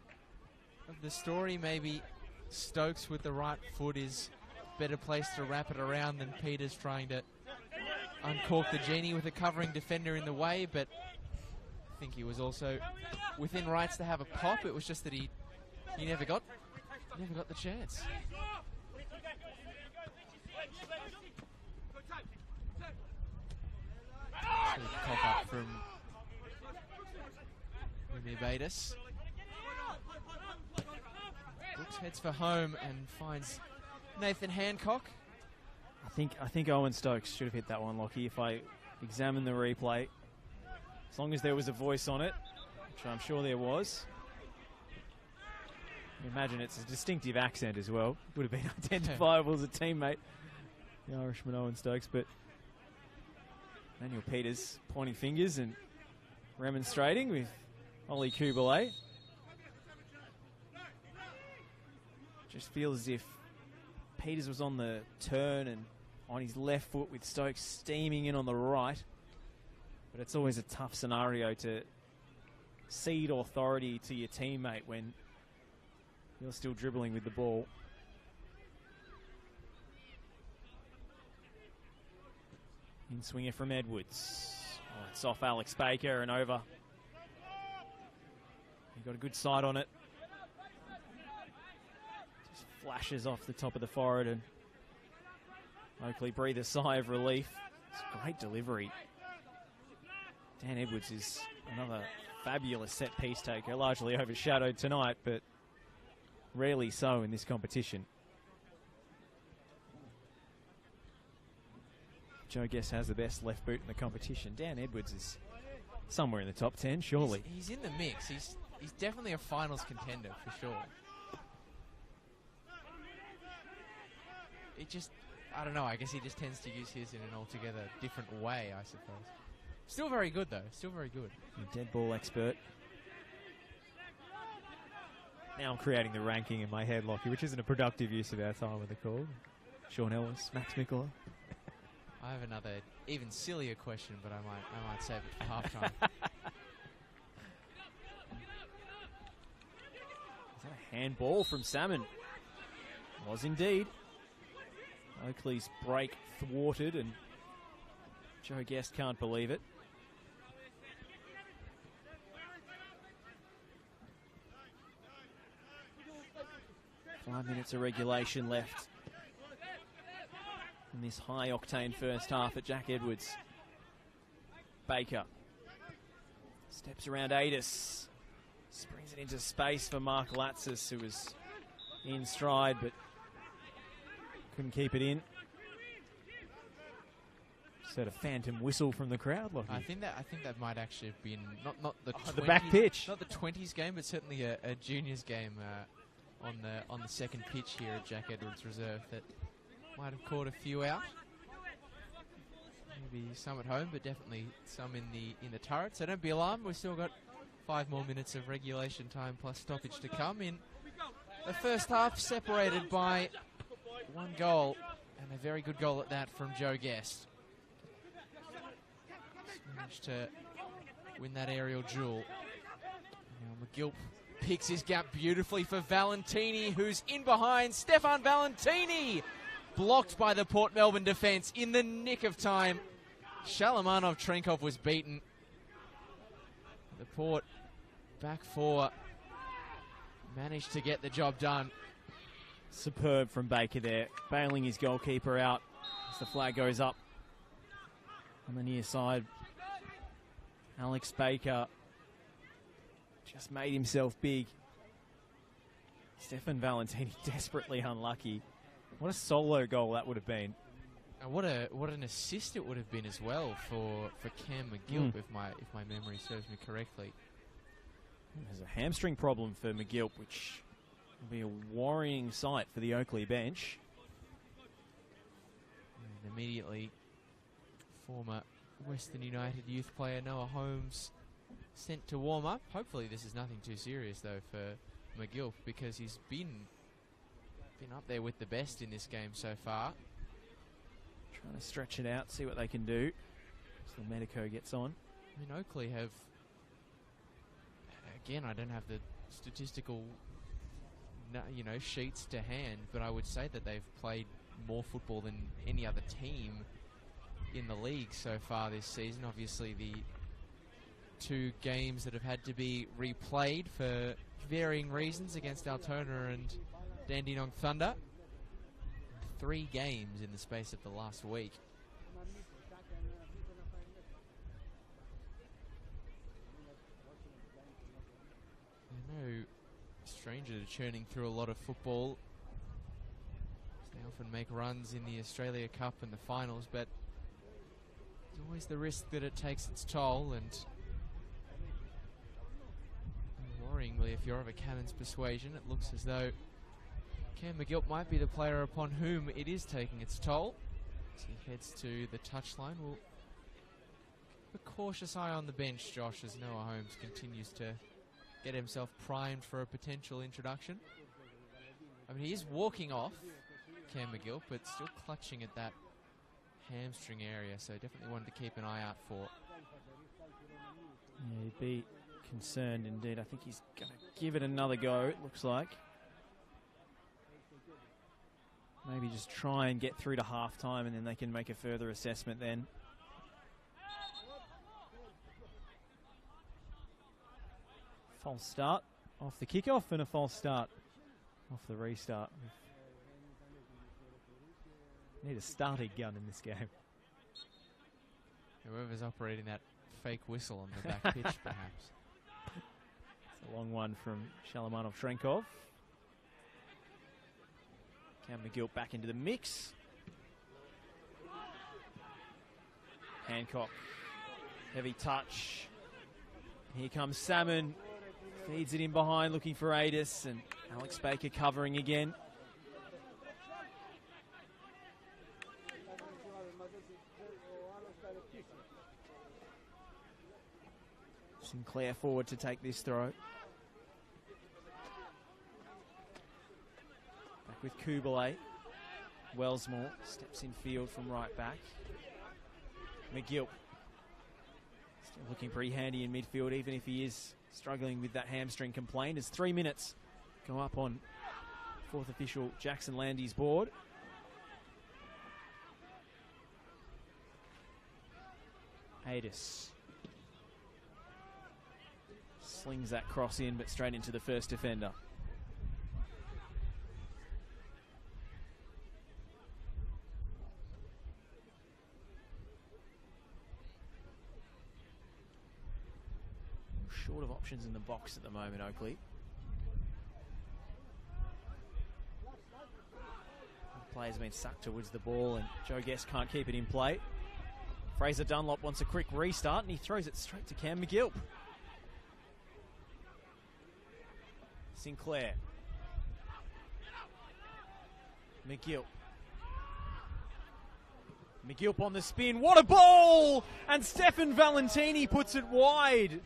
of the story. Maybe Stokes with the right foot is better placed to wrap it around than Peters trying to uncork the genie with a covering defender in the way, but I think he was also within rights to have a pop. It was just that he never got the chance. Cough up from Bates. Brooks heads for home and finds Nathan Hancock. I think Owen Stokes should have hit that one, Lockie. If I examine the replay, as long as there was a voice on it, which I'm sure there was. I imagine it's a distinctive accent as well. Would have been identifiable as a teammate, the Irishman Owen Stokes. But Manuel Peters pointing fingers and remonstrating with Ollie Kubalay. Just feels as if Peters was on the turn and on his left foot with Stokes steaming in on the right. But it's always a tough scenario to cede authority to your teammate when you're still dribbling with the ball. In swinger from Edwards. Oh, it's off Alex Baker and over. He got a good sight on it. Just flashes off the top of the forehead and Oakleigh breathe a sigh of relief. It's a great delivery. Dan Edwards is another fabulous set-piece taker, largely overshadowed tonight, but rarely so in this competition. Joe Guest has the best left boot in the competition. Dan Edwards is somewhere in the top 10, surely. He's in the mix. He's definitely a finals contender for sure. It just, I don't know, I guess he just tends to use his in an altogether different way, I suppose. Still very good, though. Still very good. A dead ball expert. Now I'm creating the ranking in my head, Lockie, which isn't a productive use of our time with the call. Sean Ellis, Max Mikola. I have another, even sillier question, but I might save it for halftime. Is that a handball from Salmon? Was indeed. Oakleigh's break thwarted, and Joe Guest can't believe it. Five minutes of regulation left in this high-octane first half at Jack Edwards. Baker steps around Adis, springs it into space for Mark Latsis, who was in stride but couldn't keep it in. Just heard a phantom whistle from the crowd, Lockie. I think that might actually have been not the 20s, the back pitch, not the 20s game, but certainly a juniors game on the second pitch here at Jack Edwards Reserve that might have caught a few out. Maybe some at home, but definitely some in the turret. So don't be alarmed. We've still got 5 more minutes of regulation time plus stoppage to come in the first half, separated by 1 goal, and a very good goal at that from Joe Guest. Managed to win that aerial duel. Now McGilp picks his gap beautifully for Valentini, who's in behind. Stefan Valentini blocked by the Port Melbourne defence in the nick of time. Shalamanov Trenkov was beaten. The Port back four managed to get the job done. Superb from Baker there, bailing his goalkeeper out as the flag goes up on the near side. Alex Baker just made himself big. Stefan Valentini desperately unlucky. What a solo goal that would have been. And what an assist it would have been as well for Cam McGilp, if my memory serves me correctly. There's a hamstring problem for McGilp, which will be a worrying sight for the Oakleigh bench. And immediately, former Western United youth player Noah Holmes sent to warm up. Hopefully this is nothing too serious though for McGilp, because he's been up there with the best in this game so far. Trying to stretch it out, see what they can do. So Medico gets on. I mean, Oakleigh have, again, I don't have the statistical, sheets to hand, but I would say that they've played more football than any other team in the league so far this season. Obviously, the 2 games that have had to be replayed for varying reasons against Altona and Dandenong Thunder. 3 games in the space of the last week. No stranger to churning through a lot of football. They often make runs in the Australia Cup and the finals, but there's always the risk that it takes its toll, and worryingly, if you're of a Cannon's persuasion, it looks as though Cam McGilt might be the player upon whom it is taking its toll. As he heads to the touchline, we'll keep a cautious eye on the bench, Josh, as Noah Holmes continues to get himself primed for a potential introduction. I mean, he is walking off, Cam McGill, but still clutching at that hamstring area, so definitely one to keep an eye out for. Yeah, he'd be concerned indeed. I think he's going to give it another go, it looks like. Maybe just try and get through to half-time, and then they can make a further assessment then. False start off the kickoff and a false start off the restart. Need a starting gun in this game. Whoever's operating that fake whistle on the back pitch, perhaps. It's a long one from Shalamanov-Shrenkov. Cam McGill back into the mix. Hancock, heavy touch. Here comes Salmon. Feeds it in behind, looking for Adis, and Alex Baker covering again. Sinclair forward to take this throw. Back with Kubalay. Wellsmore steps in field from right back. McGill still looking pretty handy in midfield, even if he is struggling with that hamstring complaint. As 3 minutes go up on 4th official Jackson Landy's board. Adis slings that cross in, but straight into the first defender. Short of options in the box at the moment, Oakleigh. The player's been sucked towards the ball, and Joe Guest can't keep it in play. Fraser Dunlop wants a quick restart, and he throws it straight to Cam McGill. Sinclair. McGill. McGill on the spin. What a ball! And Stefan Valentini puts it wide.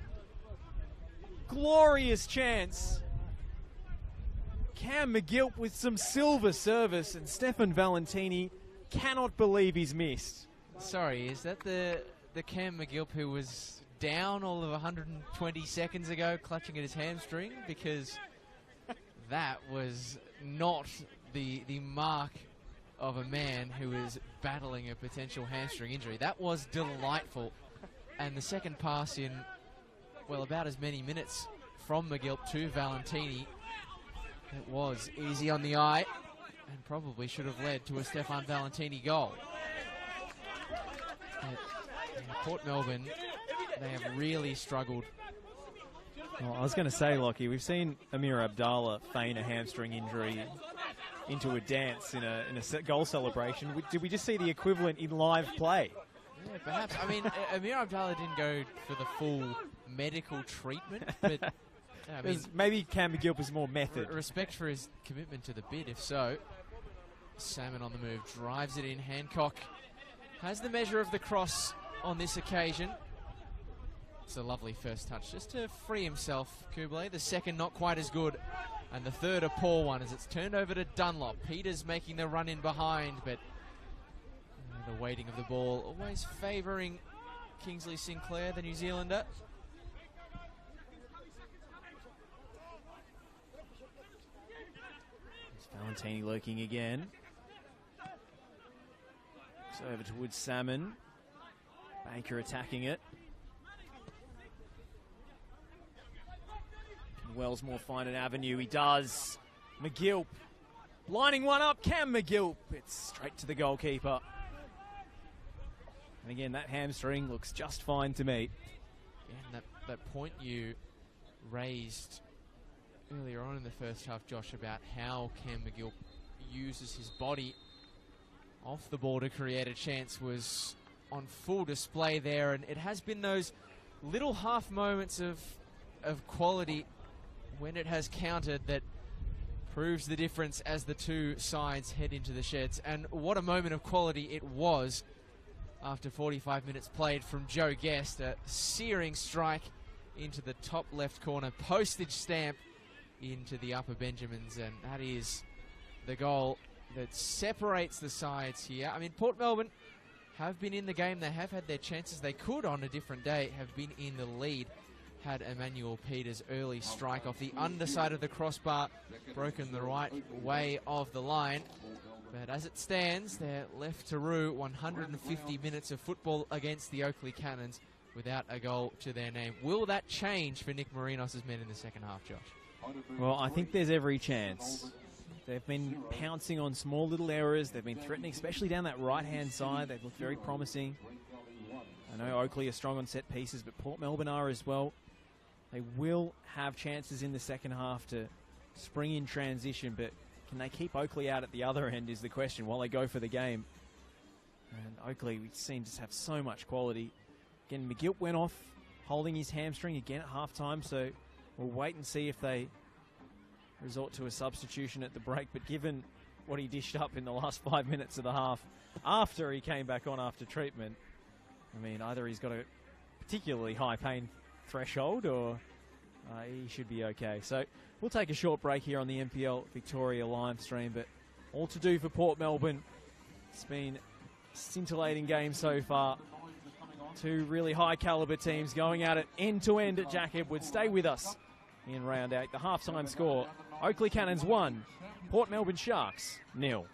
Glorious chance. Cam McGill with some silver service, and Stefan Valentini cannot believe he's missed. Sorry, is that the Cam McGill who was down all of 120 seconds ago clutching at his hamstring? Because that was not the mark of a man who is battling a potential hamstring injury. That was delightful. And the second pass in, well, about as many minutes from McGill to Valentini. It was easy on the eye and probably should have led to a Stefan Valentini goal. At Port Melbourne, they have really struggled. Well, I was going to say, Lockie, we've seen Amir Abdallah feign a hamstring injury into a dance in a goal celebration. Did we just see the equivalent in live play? Yeah, perhaps. I mean, Amir Abdallah didn't go for the full medical treatment, but I mean, maybe Cam McGill was more method. Respect for his commitment to the bid, if so. Salmon on the move, drives it in. Hancock has the measure of the cross on this occasion. It's a lovely first touch just to free himself, Kubalay. The second not quite as good, and the third a poor one as it's turned over to Dunlop. Peters making the run in behind, but the weighting of the ball always favouring Kingsley Sinclair, the New Zealander. Valentini lurking again. So over to Wood Salmon. Baker attacking it. Can Wellsmore find an avenue? He does. McGill lining one up. Cam McGill. It's straight to the goalkeeper. And again, that hamstring looks just fine to me. Yeah, and that point you raised earlier on in the first half, Josh, about how Cam McGill uses his body off the ball to create a chance was on full display there, and it has been those little half moments of quality when it has counted that proves the difference as the two sides head into the sheds. And what a moment of quality it was after 45 minutes played from Joe Guest. A searing strike into the top left corner, postage stamp into the upper Benjamins, and that is the goal that separates the sides here. I mean, Port Melbourne have been in the game. They have had their chances. They could, on a different day, have been in the lead had Emmanuel Peters' early strike off the underside of the crossbar broken the right way of the line. But as it stands, they're left to rue 150 minutes of football against the Oakleigh Cannons without a goal to their name. Will that change for Nick Marinos' men in the second half, Josh? Well, I think there's every chance. They've been pouncing on small little errors. They've been threatening, especially down that right-hand side. They've looked very promising. I know Oakleigh are strong on set pieces, but Port Melbourne are as well. They will have chances in the second half to spring in transition, but can they keep Oakleigh out at the other end is the question while they go for the game. And Oakleigh, we seem to have so much quality. Again, McGill went off holding his hamstring again at halftime, so we'll wait and see if they resort to a substitution at the break. But given what he dished up in the last 5 minutes of the half after he came back on after treatment, I mean, either he's got a particularly high pain threshold or he should be okay. So we'll take a short break here on the NPL Victoria live stream, but all to do for Port Melbourne. It's been a scintillating game so far. Two really high caliber teams going at it end to end at Jack Edwards. Stay with us in round 8. The halftime score, Oakleigh Cannons 1, Port Melbourne Sharks 0.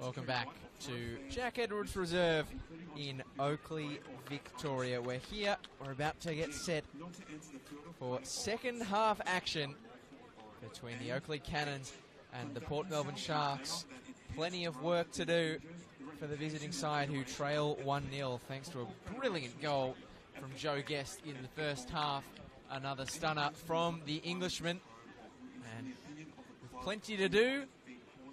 Welcome back to Jack Edwards Reserve in Oakleigh, Victoria. We're here, we're about to get set for second half action between the Oakleigh Cannons and the Port Melbourne Sharks. Plenty of work to do for the visiting side, who trail 1-0 thanks to a brilliant goal from Joe Guest in the first half. Another stunner from the Englishman. And with plenty to do,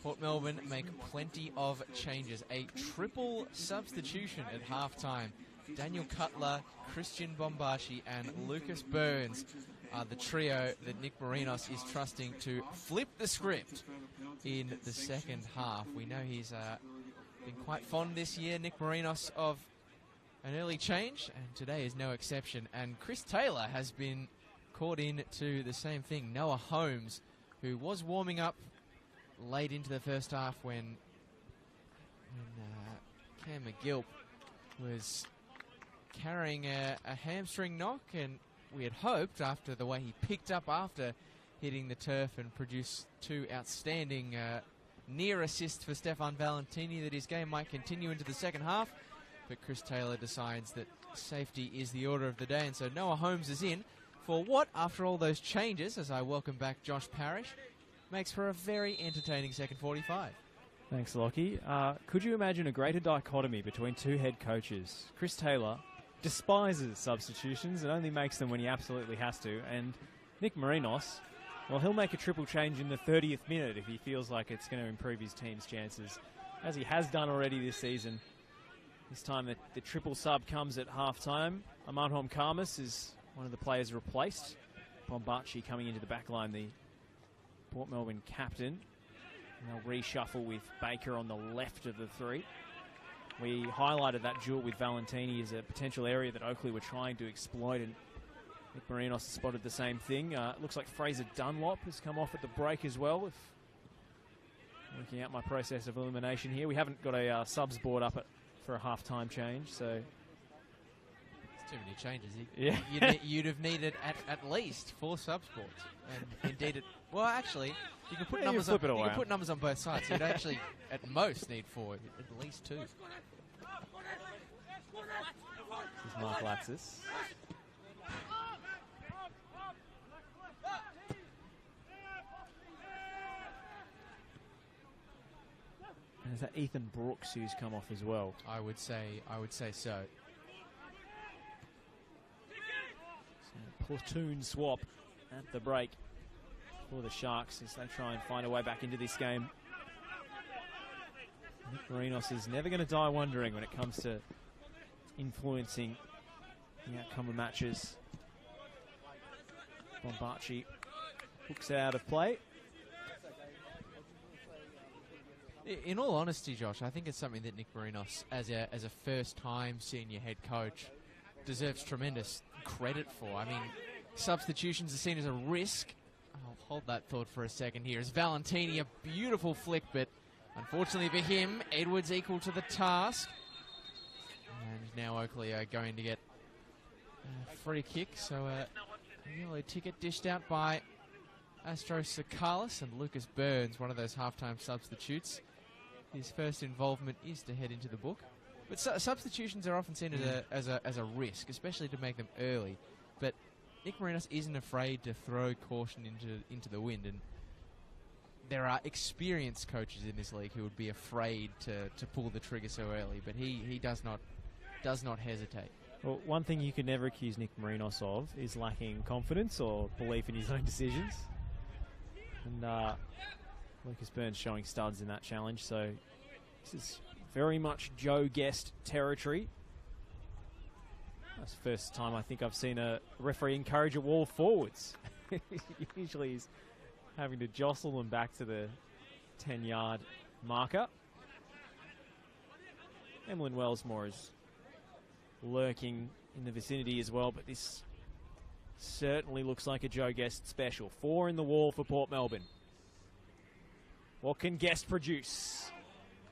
Port Melbourne make plenty of changes. A triple substitution at halftime. Daniel Cutler, Christian Bombashi, and Lucas Burns are the trio that Nick Marinos is trusting to flip the script in the second half. We know he's been quite fond this year, Nick Marinos, of an early change, and today is no exception. And Chris Taylor has been caught in to the same thing. Noah Holmes, who was warming up late into the first half when Cam McGill was carrying a hamstring knock, and we had hoped, after the way he picked up after hitting the turf and produced two outstanding near assists for Stefan Valentini, that his game might continue into the second half. But Chris Taylor decides that safety is the order of the day, and so Noah Holmes is in for what, after all those changes, as I welcome back Josh Parrish, makes for a very entertaining second 45. Thanks, Lockie. Could you imagine a greater dichotomy between two head coaches? Chris Taylor despises substitutions and only makes them when he absolutely has to. And Nick Marinos, well, he'll make a triple change in the 30th minute if he feels like it's going to improve his team's chances, as he has done already this season. This time the triple sub comes at half-time. Amanhom Karmas is one of the players replaced. Bombachi coming into the back line, the Port Melbourne captain. And they'll reshuffle with Baker on the left of the three. We highlighted that duel with Valentini as a potential area that Oakleigh were trying to exploit, and Nick Marinos spotted the same thing. It looks like Fraser Dunlop has come off at the break as well. If working out my process of elimination here, we haven't got a subs board up for a half-time change, so too many changes. Yeah. You'd have needed at least 4 sub sports. And indeed, well, actually, you can put numbers. You can put numbers on both sides. So you'd actually, at most, need 4. At least 2. This is Mark Latsis. And is that Ethan Brooks who's come off as well? I would say so. Platoon swap at the break for the Sharks as they try and find a way back into this game. Nick Marinos is never going to die wondering when it comes to influencing the outcome of matches. Bombachi hooks out of play. In all honesty, Josh, I think it's something that Nick Marinos, as a first-time senior head coach, deserves tremendous credit for. I mean, substitutions are seen as a risk. I'll hold that thought for a second here. As Valentini, a beautiful flick, but unfortunately for him, Edwards equal to the task. And now Oakleigh are going to get a free kick, so a yellow ticket dished out by Astro Sakalis, and Lucas Burns, one of those halftime substitutes. His first involvement is to head into the book. But substitutions are often seen as a risk, especially to make them early. But Nick Marinos isn't afraid to throw caution into the wind, and there are experienced coaches in this league who would be afraid to pull the trigger so early. But he does not hesitate. Well, one thing you can never accuse Nick Marinos of is lacking confidence or belief in his own decisions. And Lucas Burns showing studs in that challenge, so this is very much Joe Guest territory. That's the first time I think I've seen a referee encourage a wall forwards. Usually he's having to jostle them back to the 10-yard marker. Emlyn Wellsmore is lurking in the vicinity as well, but this certainly looks like a Joe Guest special. 4 in the wall for Port Melbourne. What can Guest produce?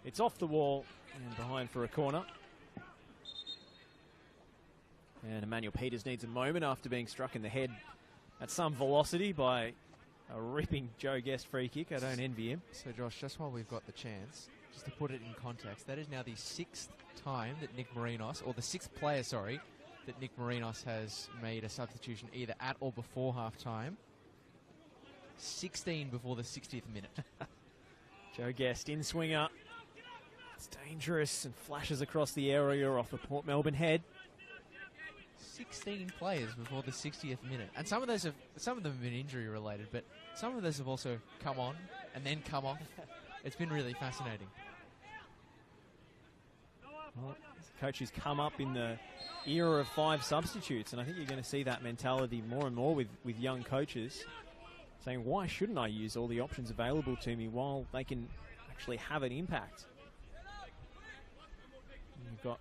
It's off the wall and behind for a corner. And Emmanuel Peters needs a moment after being struck in the head at some velocity by a ripping Joe Guest free kick. I don't envy him. So, Josh, just while we've got the chance, just to put it in context, that is now the 6th time that Nick Marinos, or the 6th player, sorry, that Nick Marinos has made a substitution either at or before half-time. 16 before the 60th minute. Joe Guest in swinger. It's dangerous and flashes across the area off the Port Melbourne head. 16 players before the 60th minute, and some of them have been injury related, but some of those have also come on and then come off. It's been really fascinating. Well, coaches come up in the era of 5 substitutes, and I think you're going to see that mentality more and more with young coaches saying, why shouldn't I use all the options available to me while they can actually have an impact? And you've got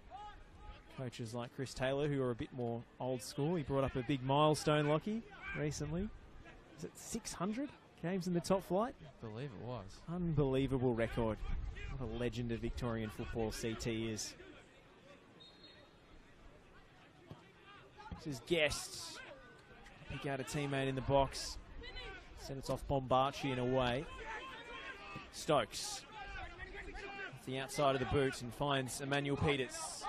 coaches like Chris Taylor who are a bit more old school. He brought up a big milestone, Lockie, recently. Is it 600 games in the top flight? I believe it was. Unbelievable record. What a legend of Victorian football CT is. This is Guests. Pick out a teammate in the box. Send it off Bombarchi and away. Stokes. Off the outside of the boot and finds Emmanuel Peters.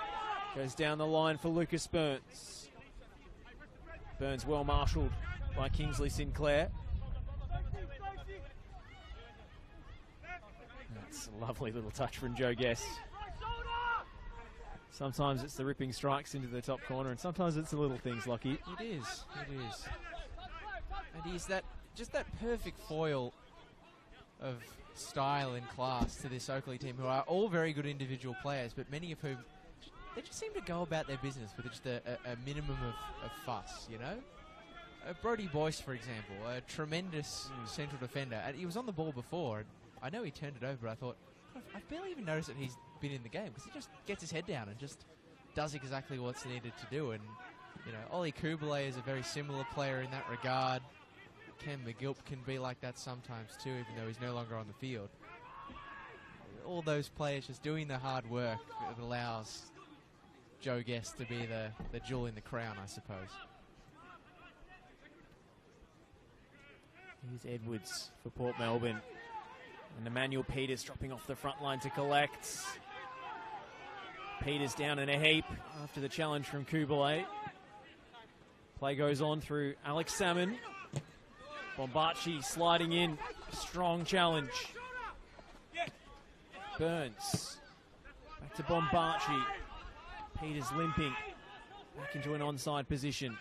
Goes down the line for Lucas Burns. Burns well marshalled by Kingsley Sinclair. That's a lovely little touch from Joe Guest. Sometimes it's the ripping strikes into the top corner, and sometimes it's the little things, Lockie. It is. And he's just that perfect foil of style and class to this Oakleigh team, who are all very good individual players, but many of whom, they just seem to go about their business with just a minimum of fuss, you know? Brody Boyce, for example, a tremendous central defender. And he was on the ball before, and I know he turned it over, but I thought, I've barely even noticed that he's been in the game, because he just gets his head down and just does exactly what's needed to do. And, you know, Ollie Kubalay is a very similar player in that regard. Ken McGilp can be like that sometimes too, even though he's no longer on the field. All those players just doing the hard work that allows Joe Guest to be the jewel in the crown, I suppose. Here's Edwards for Port Melbourne. And Emmanuel Peters dropping off the front line to collect. Peters down in a heap after the challenge from Kubalay. Play goes on through Alex Salmon. Bombarchi sliding in. Strong challenge. Burns. Back to Bombarchi. Peters limping. Back into an onside position.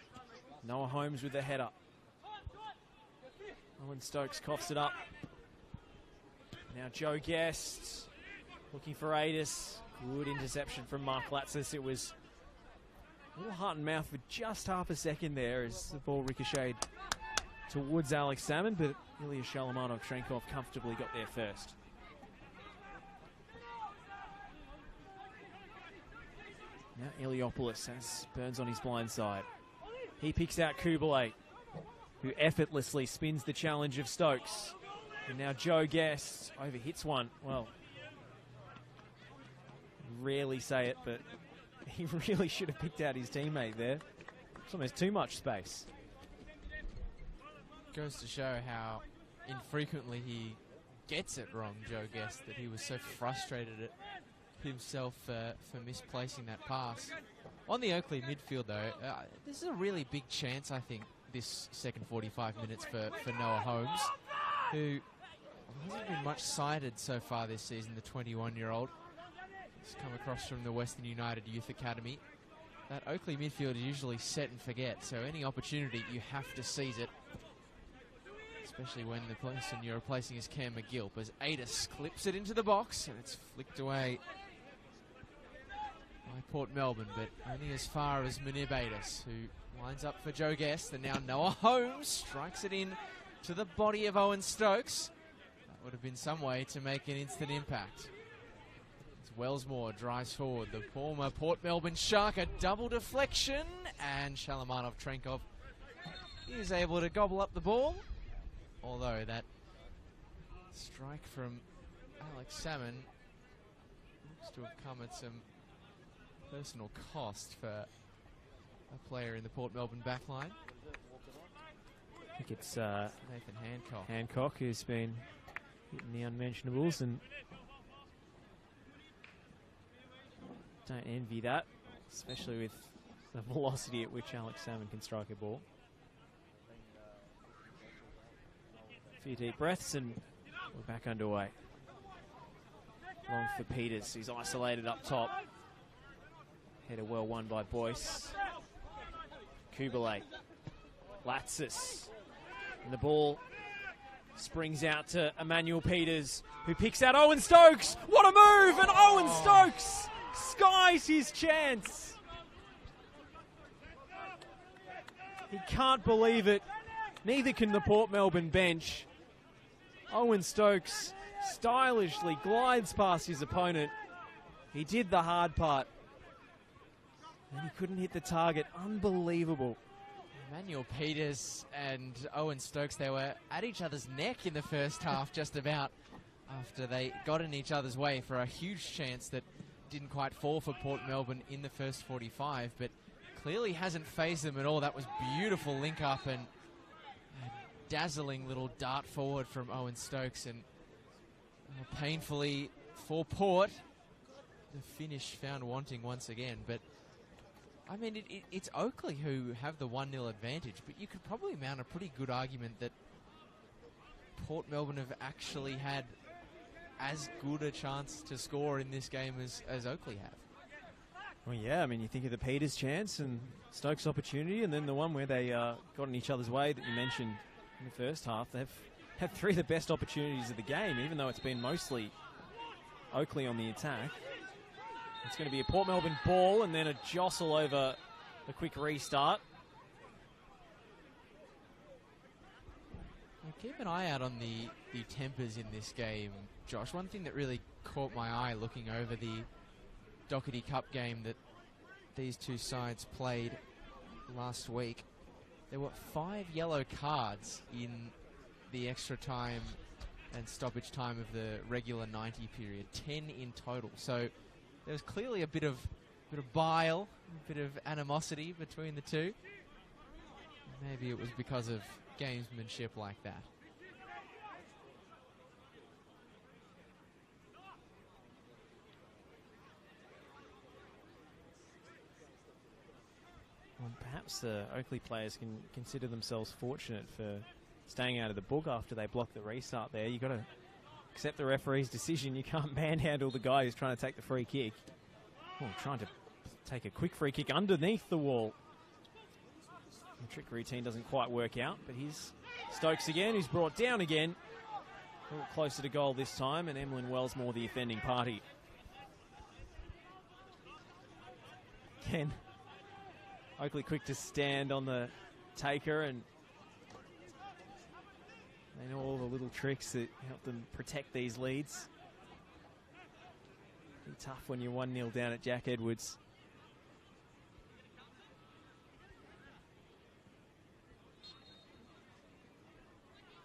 Noah Holmes with the header. Owen Stokes coughs it up. Now Joe Guest looking for Adis. Good interception from Mark Latsis. It was a little heart and mouth for just half a second there as the ball ricocheted towards Alex Salmon, but Ilya Shalamanov-Trenkov comfortably got there first. Now Iliopoulos has Burns on his blind side. He picks out Kubalay, who effortlessly spins the challenge of Stokes. And now Joe Guest overhits one. Well, rarely say it, but he really should have picked out his teammate there. It's almost too much space. Goes to show how infrequently he gets it wrong, Joe Guest, that he was so frustrated at himself for misplacing that pass. On the Oakleigh midfield, though, this is a really big chance, I think, this second 45 minutes for Noah Holmes, who hasn't been much cited so far this season, the 21-year-old. He's come across from the Western United Youth Academy. That Oakleigh midfield is usually set and forget, so any opportunity, you have to seize it. Especially when the person you're replacing is Cam McGilp, as Adis clips it into the box, and it's flicked away by Port Melbourne, but only as far as Munib Adis, who lines up for Joe Guest, and now Noah Holmes strikes it in to the body of Owen Stokes. That would have been some way to make an instant impact. As Wellsmore drives forward, the former Port Melbourne Shark, a double deflection, and Shalamanov-Trenkov is able to gobble up the ball. Although that strike from Alex Salmon looks to have come at some personal cost for a player in the Port Melbourne backline. I think it's Nathan Hancock. Hancock who's been hitting the unmentionables, and Don't envy that, especially with the velocity at which Alex Salmon can strike a ball. A few deep breaths and we're back underway. Long for Peters, he's isolated up top. Header well won by Boyce. Kubalay, Latsis, and the ball springs out to Emmanuel Peters, who picks out Owen Stokes. What a move! And Owen Stokes skies his chance. He can't believe it. Neither can the Port Melbourne bench. Owen Stokes stylishly glides past his opponent. He did the hard part. And he couldn't hit the target. Unbelievable. Emmanuel Peters and Owen Stokes, they were at each other's neck in the first half just about, after they got in each other's way for a huge chance that didn't quite fall for Port Melbourne in the first 45, but clearly hasn't phased them at all. That was beautiful link up and a dazzling little dart forward from Owen Stokes, and painfully for Port, the finish found wanting once again. But I mean, it's Oakleigh who have the 1-0 advantage, but you could probably mount a pretty good argument that Port Melbourne have actually had as good a chance to score in this game as Oakleigh have. Well, yeah, I mean, you think of the Peters chance and Stokes' opportunity, and then the one where they got in each other's way that you mentioned in the first half. They've had three of the best opportunities of the game, even though it's been mostly Oakleigh on the attack. It's going to be a Port Melbourne ball and then a jostle over a quick restart. Well, keep an eye out on the tempers in this game, Josh. One thing that really caught my eye looking over the Doherty Cup game that these two sides played last week, there were 5 yellow cards in the extra time and stoppage time of the regular 90 period, 10 in total. So there was clearly a bit of bile, a bit of animosity between the two. Maybe it was because of gamesmanship like that. Well, perhaps the Oakleigh players can consider themselves fortunate for staying out of the book after they blocked the restart there. You've got to accept the referee's decision. You can't manhandle the guy who's trying to take the free kick. Oh, trying to take a quick free kick underneath the wall. The trick routine doesn't quite work out, but here's Stokes again, who's brought down again. A little closer to goal this time, and Emlyn Wellsmore the offending party. Again, Oakleigh quick to stand on the taker, and they know all the little tricks that help them protect these leads. Be tough when you're 1-0 down at Jack Edwards.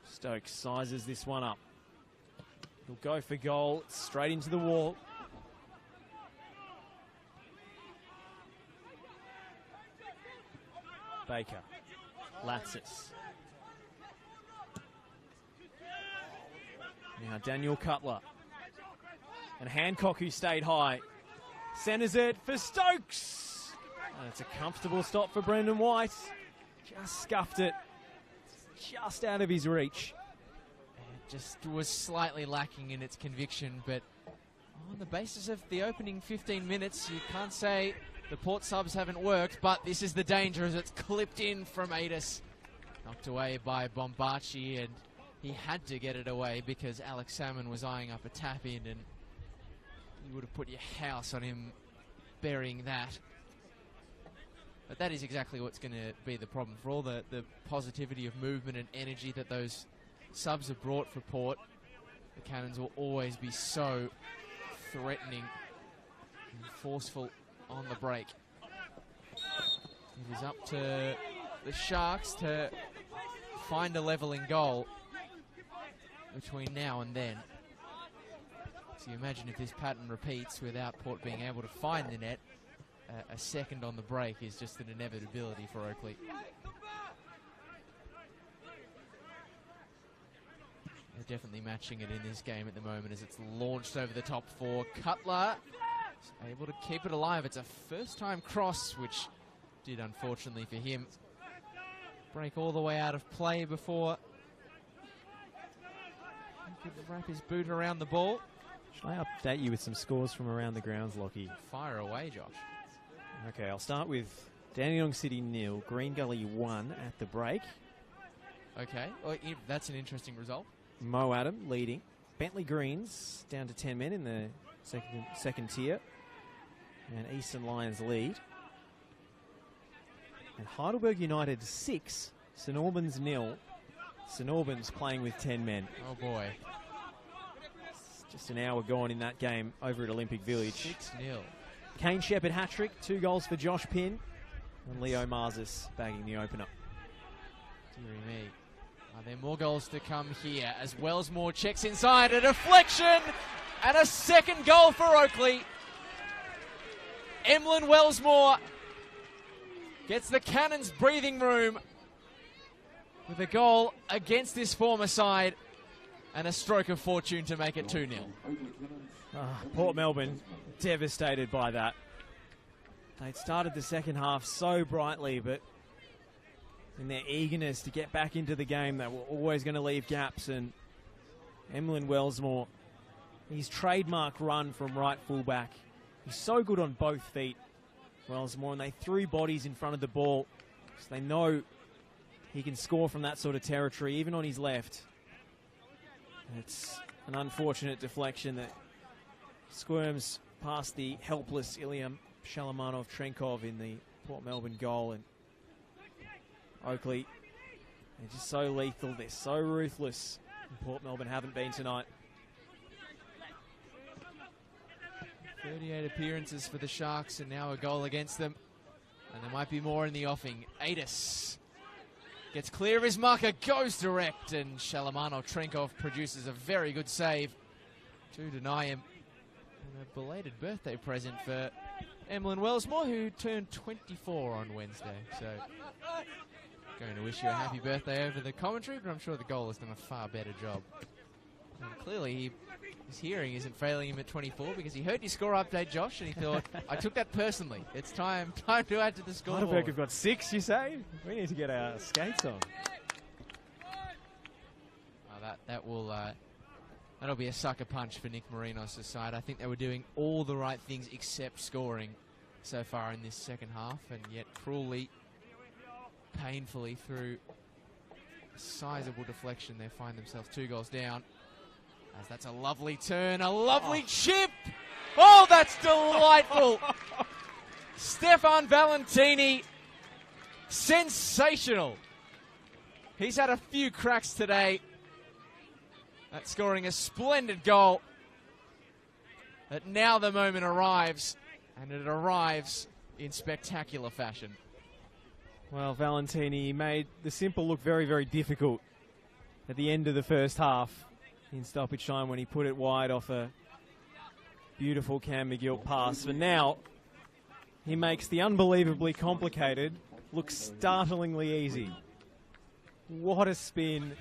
Stokes sizes this one up. He'll go for goal, straight into the wall. Baker, Latsis. Now Daniel Cutler. And Hancock, who stayed high. Centers it for Stokes. And it's a comfortable stop for Brendan White. Just scuffed it. Just out of his reach. It just was slightly lacking in its conviction, but on the basis of the opening 15 minutes, you can't say the Port subs haven't worked, but this is the danger as it's clipped in from Adis. Knocked away by Bombachi, and he had to get it away because Alex Salmon was eyeing up a tap in, and you would have put your house on him burying that. But that is exactly what's going to be the problem. For all the positivity of movement and energy that those subs have brought for Port, the Cannons will always be so threatening and forceful on the break. It is up to the Sharks to find a leveling goal between now and then. So you imagine if this pattern repeats without Port being able to find the net, a second on the break is just an inevitability for Oakleigh. They're definitely matching it in this game at the moment as it's launched over the top for Cutler. He's able to keep it alive. It's a first-time cross, which did, unfortunately for him, break all the way out of play before he could wrap his boot around the ball. Shall I update you with some scores from around the grounds, Lockie? Fire away, Josh. Okay, I'll start with Dandenong City 0, Green Gully 1 at the break. Okay, well, that's an interesting result. Mo Adam leading. Bentley Greens down to 10 men in the second tier. And Eastern Lions lead. And Heidelberg United 6, St Albans 0. St Albans playing with 10 men. Oh boy. Just an hour gone in that game over at Olympic Village. 6-0. Kane Shepherd hat-trick, 2 goals for Josh Pinn. And Leo Marzis bagging the opener. Deary me. Are there more goals to come here as Wellsmore checks inside, a deflection and a second goal for Oakleigh. Emlyn Wellsmore gets the Cannons breathing room with a goal against this former side and a stroke of fortune to make it 2-0. Port Melbourne devastated by that. They'd started the second half so brightly, but in their eagerness to get back into the game, they were always going to leave gaps. And Emlyn Wellsmore, his trademark run from right fullback, he's so good on both feet, Wellsmore, and they threw bodies in front of the ball, so they know he can score from that sort of territory, even on his left. And it's an unfortunate deflection that squirms past the helpless Iliam Shalamanov-Trenkov in the Port Melbourne goal. And Oakleigh, they're just so lethal, they're so ruthless. And Port Melbourne haven't been tonight. 38 appearances for the Sharks and now a goal against them. And there might be more in the offing. Adis gets clear of his marker, goes direct, and Shalamanov-Trenkov produces a very good save to deny him. And a belated birthday present for Emlyn Wellsmore, who turned 24 on Wednesday. So, going to wish you a happy birthday over the commentary, but I'm sure the goal has done a far better job. And clearly, his hearing isn't failing him at 24 because he heard your score update, Josh, and he thought, I took that personally. It's time to add to the scoreboard. Heidelberg have got 6, you say? We need to get our skates on. That'll be a sucker punch for Nick Marinos' side. I think they were doing all the right things except scoring so far in this second half, and yet cruelly, painfully through a sizable deflection, they find themselves 2 goals down. As that's a lovely turn, a lovely chip. Oh, that's delightful. Stefan Valentini, sensational. He's had a few cracks today at scoring a splendid goal. But now the moment arrives, and it arrives in spectacular fashion. Well, Valentini made the simple look very, very difficult at the end of the first half in stoppage time when he put it wide off a beautiful Cam McGill pass. But now he makes the unbelievably complicated look startlingly easy. What a spin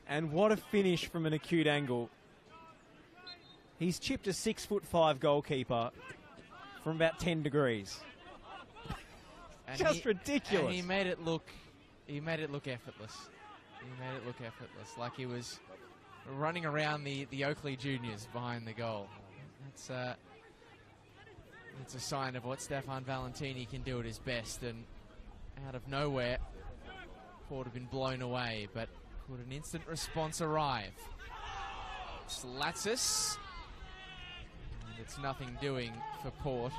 and what a finish from an acute angle. He's chipped a 6'5" goalkeeper from about 10 degrees. And Just ridiculous. And he made it look effortless. He made it look effortless, like he was running around the Oakleigh juniors behind the goal. It's a sign of what Stefan Valentini can do at his best, and out of nowhere, Port have been blown away, but could an instant response arrive? Slatsis, and it's nothing doing for Port.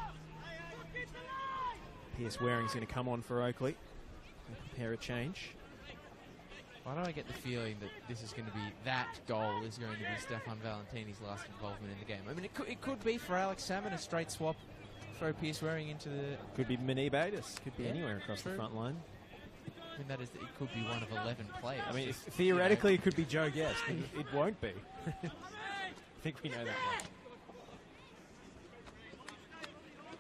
Pierce Waring's going to come on for Oakleigh and prepare a change. Why do I get the feeling that this is going to be, that goal is going to be Stefan Valentini's last involvement in the game? I mean, it could be for Alex Salmon, a straight swap, throw Pierce Waring into the... Could be Manibadis, could be anywhere across the front line. I mean, it could be one of 11 players. I mean, theoretically, it could be Joe Guest. It won't be. I think we know that one.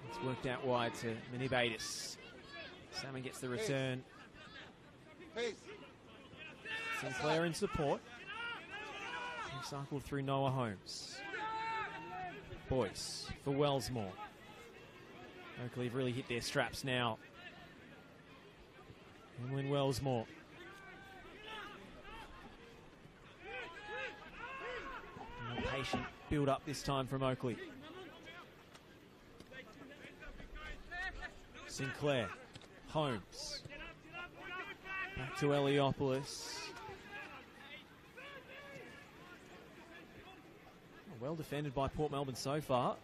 It's worked out wide to Manibadis. Salmon gets the return. Sinclair in support. He cycled through Noah Holmes. Boyce for Wellsmore. Oakleigh have really hit their straps now. Emlyn Wellsmore. More patient build up this time from Oakleigh. Sinclair. Holmes. Back to Eliopoulos. Well defended by Port Melbourne so far.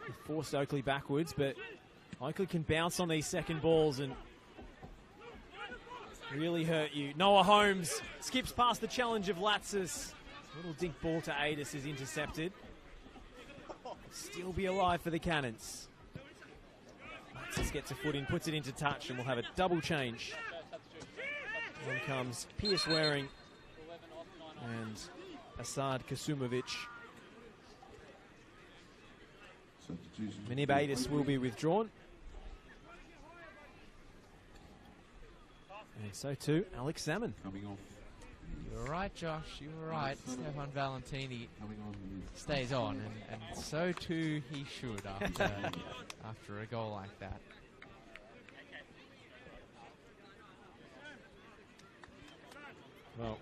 They forced Oakleigh backwards, but Oakleigh can bounce on these second balls and really hurt you. Noah Holmes skips past the challenge of Latsis. Little dink ball to Adis is intercepted. Still be alive for the Cannons. Latsis gets a foot in, puts it into touch, and we'll have a double change. Then comes Pierce Waring and Asad Kasumovic. Manib Adis will be withdrawn. And so too, Alex Salmon. Coming off. You were right, Josh. You were right. Stefan Valentini stays on, and so too he should after a goal like that. Well,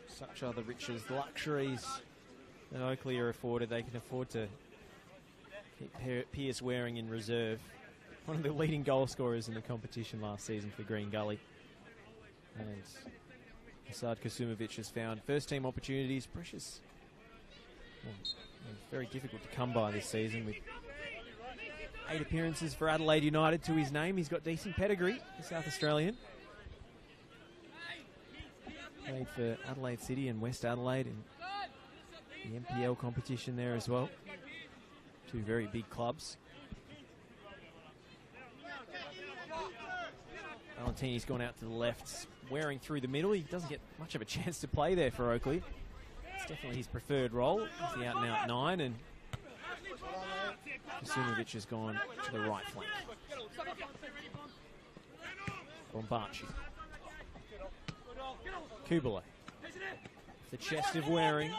such are the riches, the luxuries that Oakleigh are afforded. They can afford to keep Pierce Waring in reserve. One of the leading goal scorers in the competition last season for Green Gully. And Asad Kasumovic has found first-team opportunities. Precious. Well, very difficult to come by this season with 8 appearances for Adelaide United to his name. He's got decent pedigree, the South Australian. Played for Adelaide City and West Adelaide in the NPL competition there as well. 2 very big clubs. Valentini's gone out to the left, Waring through the middle. He doesn't get much of a chance to play there for Oakleigh. It's definitely his preferred role. He's the out-and-out 9, and Kasumovic has gone to the right flank. Bombachi. Kubala. The chest of Waring.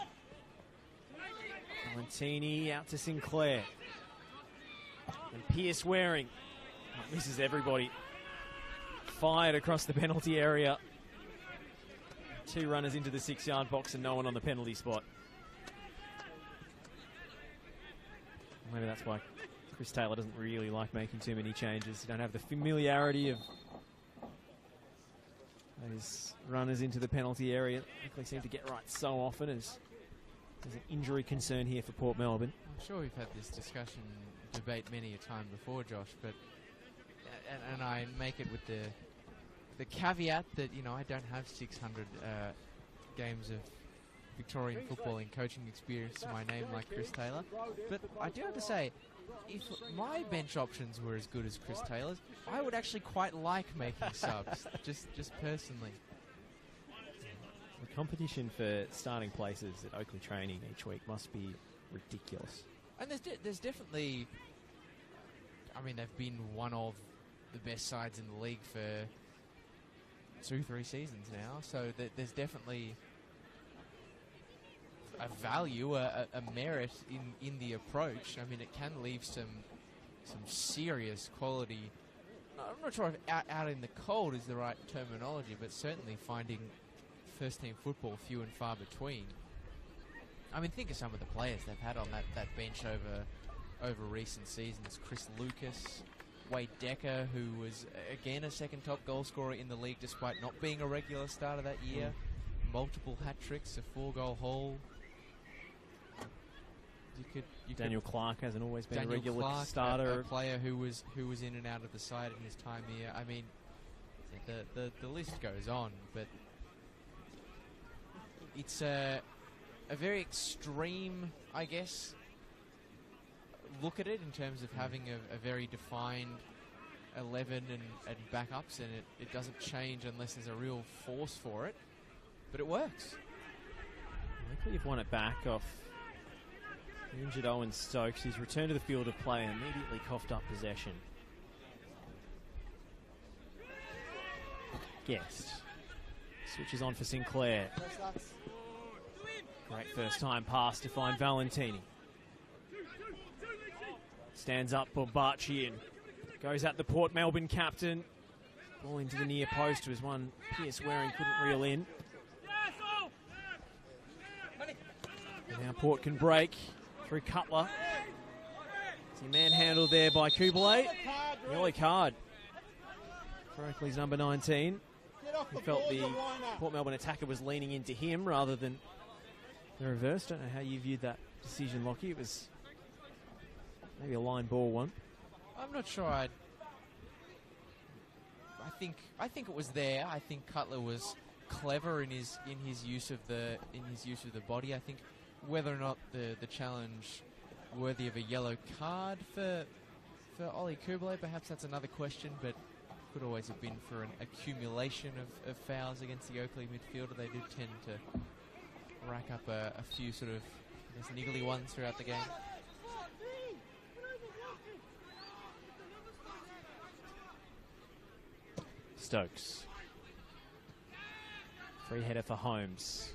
Valentini out to Sinclair. And Pierce Waring. Oh, misses everybody. Fired across the penalty area. 2 runners into the 6-yard box and no one on the penalty spot. Maybe that's why Chris Taylor doesn't really like making too many changes. You don't have the familiarity of those runners into the penalty area. They seem to get right so often as there's an injury concern here for Port Melbourne. I'm sure we've had this discussion, debate many a time before, Josh, but and I make it with the caveat that, you know, I don't have 600 games of Victorian footballing coaching experience to my name like Chris Taylor, but I do have to say, if my bench options were as good as Chris Taylor's, I would actually quite like making subs, just personally. The competition for starting places at Oakleigh training each week must be ridiculous. And there's definitely, I mean, they've been one of the best sides in the league for 2-3 seasons now, so there's definitely a value, a merit in the approach. I mean, it can leave some serious quality. I'm not sure if out in the cold is the right terminology, but certainly finding first-team football few and far between. I mean, think of some of the players they've had on that bench over recent seasons. Chris Lucas, Wade Decker, who was again a second top goal scorer in the league despite not being a regular starter that year. Multiple hat-tricks, a 4-goal haul. Daniel Clark hasn't always been Daniel a regular Clark, starter. a player who was in and out of the side in his time here. I mean, the list goes on, but it's a very extreme, I guess, look at it in terms of having a very defined 11 and backups, and it doesn't change unless there's a real force for it, but it works. Oakleigh have won it back off the injured Owen Stokes. He's returned to the field of play and immediately coughed up possession. Guest switches on for Sinclair. Great first time pass to find Valentini. Stands up, Bombachi in. Goes at the Port Melbourne captain. Ball into the near post was one Pierce Waring couldn't reel in. And now Port can break through Cutler. See manhandled there by Oakleigh. Yellow card for Oakleigh's number 19. He felt the Port Melbourne attacker was leaning into him rather than the reverse. Don't know how you viewed that decision, Lockie. It was maybe a line ball one. I'm not sure. I think it was there. I think Cutler was clever in his use of the body. I think whether or not the challenge worthy of a yellow card for Ollie Oakleigh, perhaps that's another question, but could always have been for an accumulation of fouls against the Oakleigh midfielder. They do tend to rack up a few sort of niggly ones throughout the game. Stokes. Free header for Holmes.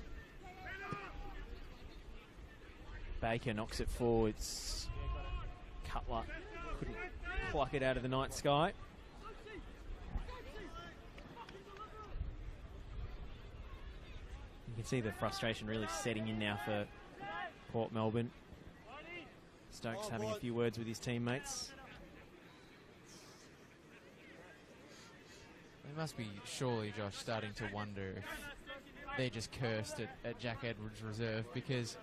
Baker knocks it forwards. Cutler couldn't pluck it out of the night sky. You can see the frustration really setting in now for Port Melbourne. Stokes having a few words with his teammates. They must be surely, Josh, starting to wonder if they're just cursed at Jack Edwards reserve, because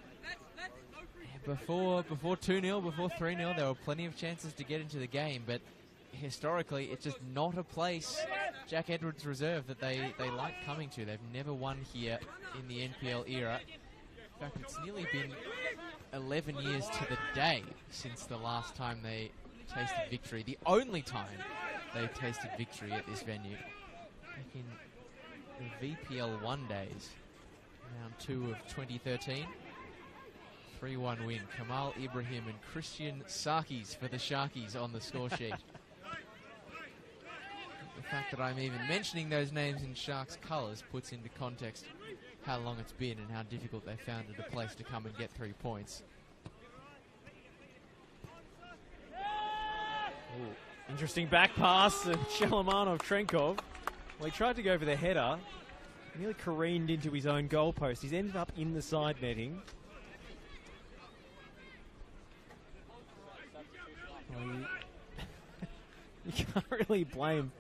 before 2-0, before 3-0, there were plenty of chances to get into the game, but historically it's just not a place, Jack Edwards reserve, that they like coming to. They've never won here in the NPL era. In fact, it's nearly been 11 years to the day since the last time they tasted victory. The only time they tasted victory at this venue. Back in the VPL 1 days, round 2 of 2013. 3-1 win. Kamal Ibrahim and Christian Sarkis for the Sharkies on the score sheet. The fact that I'm even mentioning those names in Sharks colours puts into context how long it's been and how difficult they found it a place to come and get 3 points. Ooh, interesting back pass, and Shalamanov Trenkov. Well, he tried to go for the header, nearly careened into his own goalpost. He's ended up in the side netting. Well, you can't really blame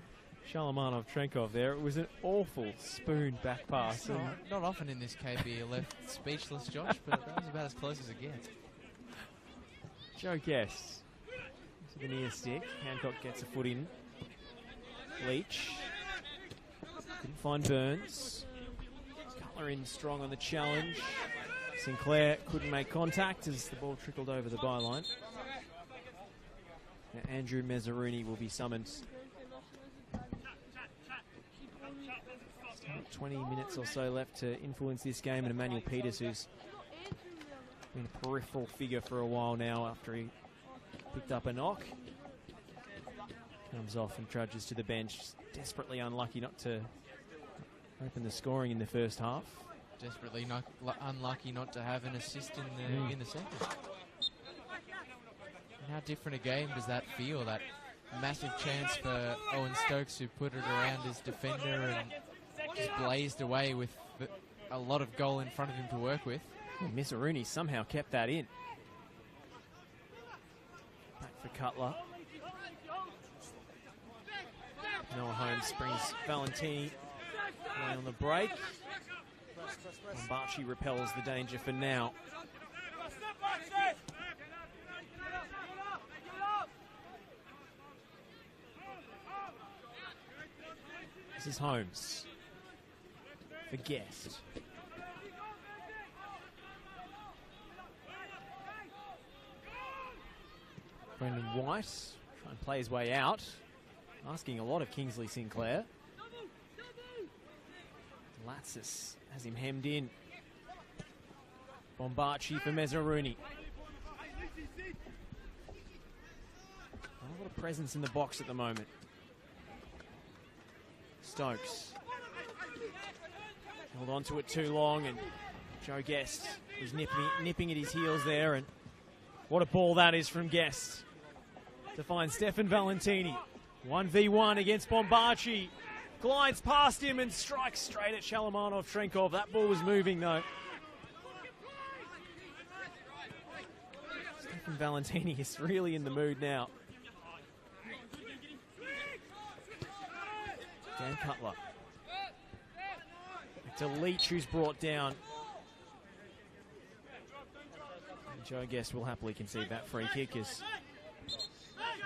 Shalamanov Trenkov there. It was an awful spoon back pass. Not often in this KB you're left speechless, Josh, but that was about as close as it gets. Joe Guest to the near stick. Hancock gets a foot in. Leach. Couldn't find Burns. Cutler in strong on the challenge. Sinclair couldn't make contact as the ball trickled over the byline. Now Andrew Mezzaruni will be summoned. 20 minutes or so left to influence this game, and Emmanuel Peters, who's been a peripheral figure for a while now after he picked up a knock, comes off and trudges to the bench. Desperately unlucky not to open the scoring in the first half. Desperately unlucky not to have an assist in the second. And how different a game does that feel? That massive chance for Owen Stokes, who put it around his defender and just blazed away with a lot of goal in front of him to work with. Well, Mezzaruni somehow kept that in. Back for Cutler. Noah Holmes brings Valentini away on the break. Bombachi repels the danger for now. This is Holmes for Guest. Brendan White trying to play his way out, asking a lot of Kingsley Sinclair. Latsis has him hemmed in. Bombachi for Mezzaruni. Not a lot of presence in the box at the moment. Stokes held on to it too long, and Joe Guest was nipping at his heels there, and what a ball that is from Guest. to find Stefan Valentini. 1v1 against Bombaci. Glides past him and strikes straight at Shalamanov-Trenkov. That ball was moving though. Stefan Valentini is really in the mood now. Dan Cutler. To Leach, who's brought down. And Joe Guest will happily concede that free kick as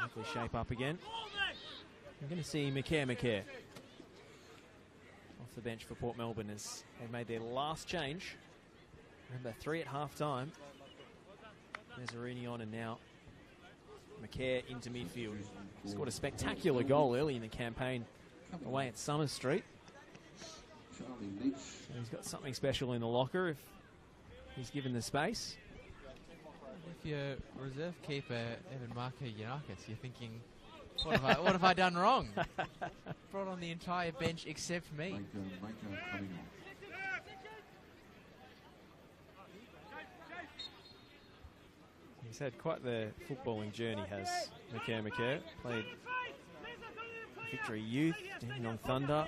likely shape up again. I'm going to see McCare off the bench for Port Melbourne as they made their last change. Remember, 3 at half time. Nazzarini on, and now McCare into midfield. Scored a spectacular goal early in the campaign away at Summers Street. So he's got something special in the locker if he's given the space. If you're reserve keeper Evan Marco Yanakis, you're thinking, what have I done wrong? Brought on the entire bench except me. He's had quite the footballing journey, has McCare. Played Victory Youth, Dandenong Thunder,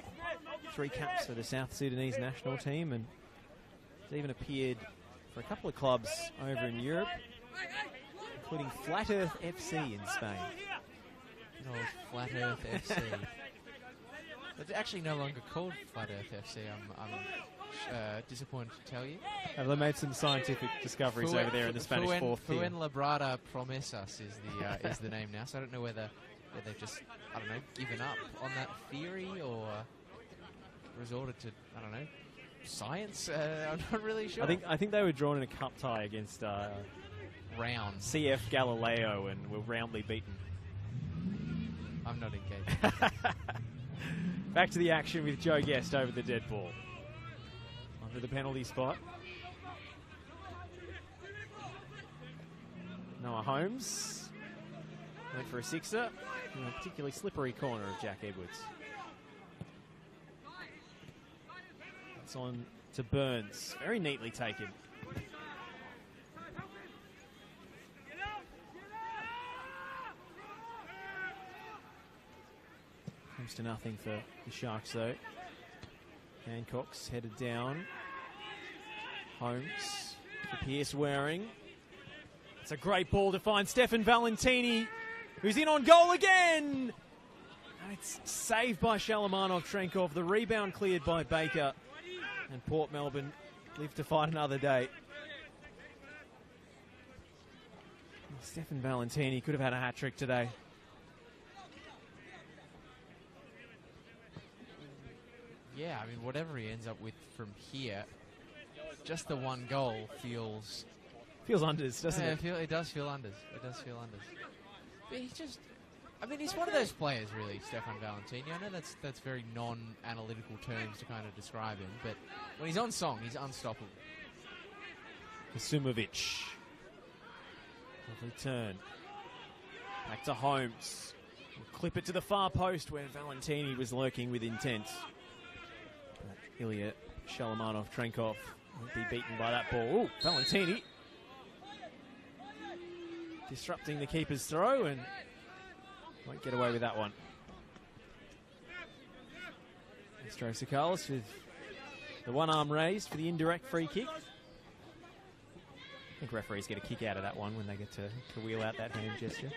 3 caps for the South Sudanese national team, and has even appeared for a couple of clubs over in Europe, including Flat Earth FC in Spain. Oh, Flat Earth FC. It's actually no longer called Flat Earth FC, I'm disappointed to tell you. Have they made some scientific discoveries over there in the Spanish fourth tier? Fuen Labrada Promesas is the name now, so I don't know whether they've just, I don't know, given up on that theory or resorted to, I don't know, science. I'm not really sure. I think they were drawn in a cup tie against Round CF Galileo and were roundly beaten. I'm not engaged. Back to the action with Joe Guest over the dead ball. Onto the penalty spot. Noah Holmes went for a sixer in a particularly slippery corner of Jack Edwards. It's on to Burns. Very neatly taken. Comes to nothing for the Sharks though. Hancock's headed down. Holmes for Pierce Waring. It's a great ball to find Stefan Valentini, who's in on goal again. And it's saved by Shalamanov-Trenkov. The rebound cleared by Baker. And Port Melbourne live to fight another day. Stefan Valentini could have had a hat-trick today. Yeah, I mean, whatever he ends up with from here, just the one goal feels unders, doesn't it? It does feel unders. It does feel unders. But he's just, I mean, he's one of those players, really, Stefan Valentini. I know that's very non-analytical terms to kind of describe him, but when he's on song, he's unstoppable. Kasumovic. Lovely turn. Back to Holmes. We'll clip it to the far post where Valentini was lurking with intent. But Ilya Shalamanov-Trenkov won't be beaten by that ball. Ooh, Valentini disrupting the keeper's throw and won't get away with that one. Strosacalis with the one arm raised for the indirect free kick. I think referees get a kick out of that one when they get to wheel out that hand gesture.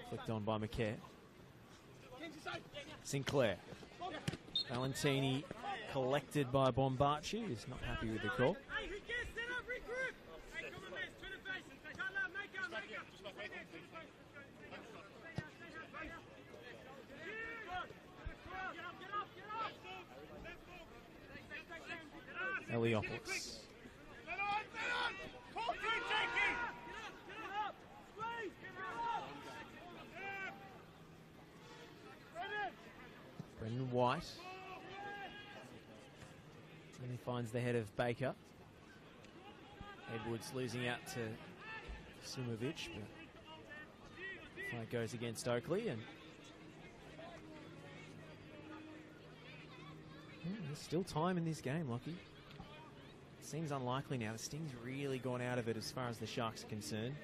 Flicked on by McCare. Sinclair. Valentini collected by Bombaci, who's not happy with the call. Eliopoulos. Brendan White. And he finds the head of Baker. Edwards losing out to Simovic, but fight goes against Oakleigh, and there's still time in this game, Lockie. seems unlikely now. The sting's really gone out of it as far as the Sharks are concerned.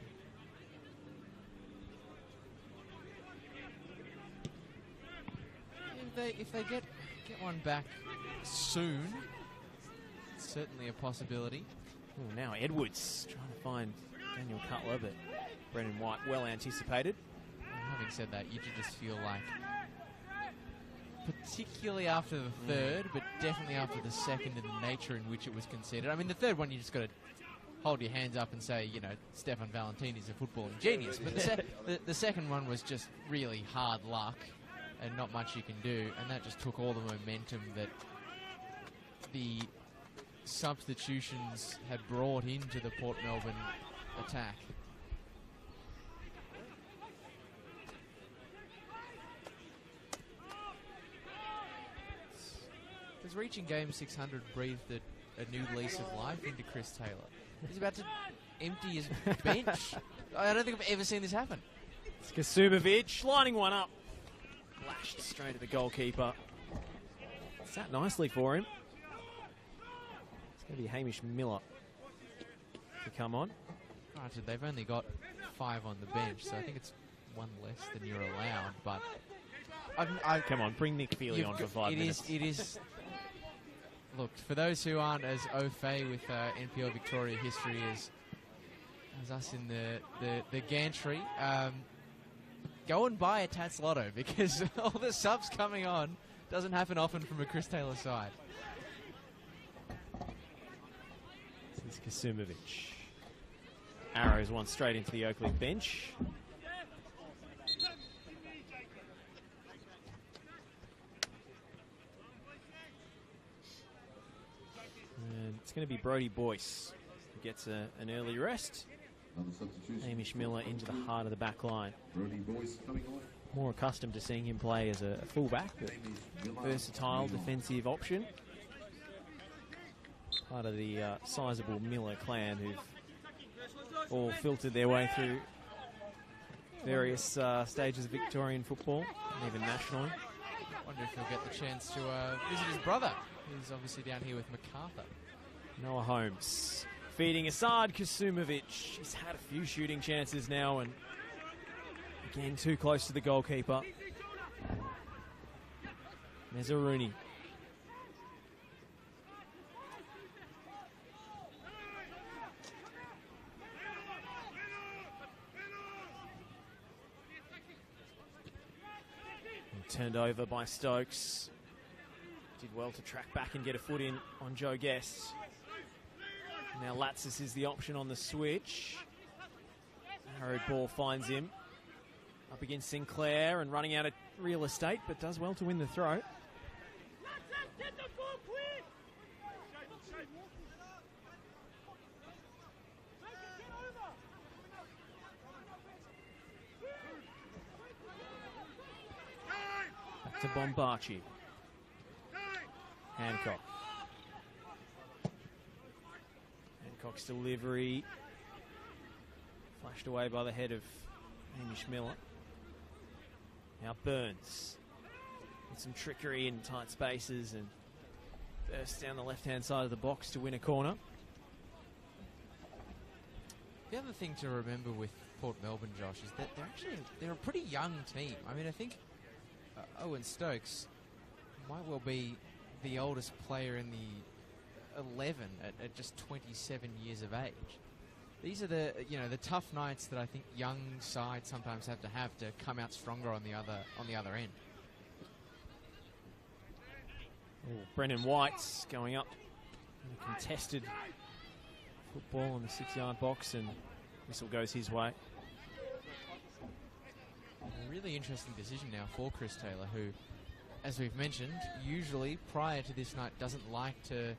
If they get one back soon, it's certainly a possibility. Oh, now Edwards trying to find Daniel Cutler, but Brendan White well anticipated. And having said that, you do just feel like, particularly after the third, but definitely after the second and the nature in which it was conceded. I mean, the third one, you just got to hold your hands up and say, you know, Stefan Valentin is a footballing genius. But the second one was just really hard luck and not much you can do. And that just took all the momentum that the substitutions had brought into the Port Melbourne attack. Does reaching game 600 breathe a new lease of life into Chris Taylor? He's about to empty his bench. I don't think I've ever seen this happen. It's Kasumovic lining one up. Lashed straight at the goalkeeper. Sat nicely for him. It's going to be Hamish Miller to come on. Granted, they've only got 5 on the bench, so I think it's 1 less than you're allowed, but... Come on, bring Nick Feely on for 5 minutes. It is... Look, for those who aren't as au fait with NPL Victoria history as us in the gantry, go and buy a Tats Lotto, because all the subs coming on doesn't happen often from a Chris Taylor side. This is Kasumovic. Arrows one straight into the Oakleigh bench. And it's going to be Brodie Boyce who gets an early rest. Hamish Miller into the heart of the back line. More accustomed to seeing him play as a fullback, but versatile defensive option. Part of the sizable Miller clan who've all filtered their way through various stages of Victorian football, and even nationally. Wonder if he'll get the chance to visit his brother, who's obviously down here with MacArthur. Noah Holmes feeding Asad Kasumovic. He's had a few shooting chances now, and again too close to the goalkeeper. Mezzaruni. Turned over by Stokes. Did well to track back and get a foot in on Joe Guest. Now Latsis is the option on the switch. Harrowed ball finds him. Up against Sinclair and running out of real estate, but does well to win the throw. Back to Bombachi. Hancock. Hancock's delivery. Flashed away by the head of Hamish Miller. Now Burns. With some trickery in tight spaces and bursts down the left-hand side of the box to win a corner. The other thing to remember with Port Melbourne, Josh, is that they're a pretty young team. I mean, I think Owen Stokes might well be the oldest player in the 11 at just 27 years of age. These are the tough nights that I think young sides sometimes have to come out stronger on the other end. Ooh, Brendan White's going up in a contested football in the 6-yard box, and whistle goes his way. A really interesting decision now for Chris Taylor, who, as we've mentioned, usually prior to this night doesn't like to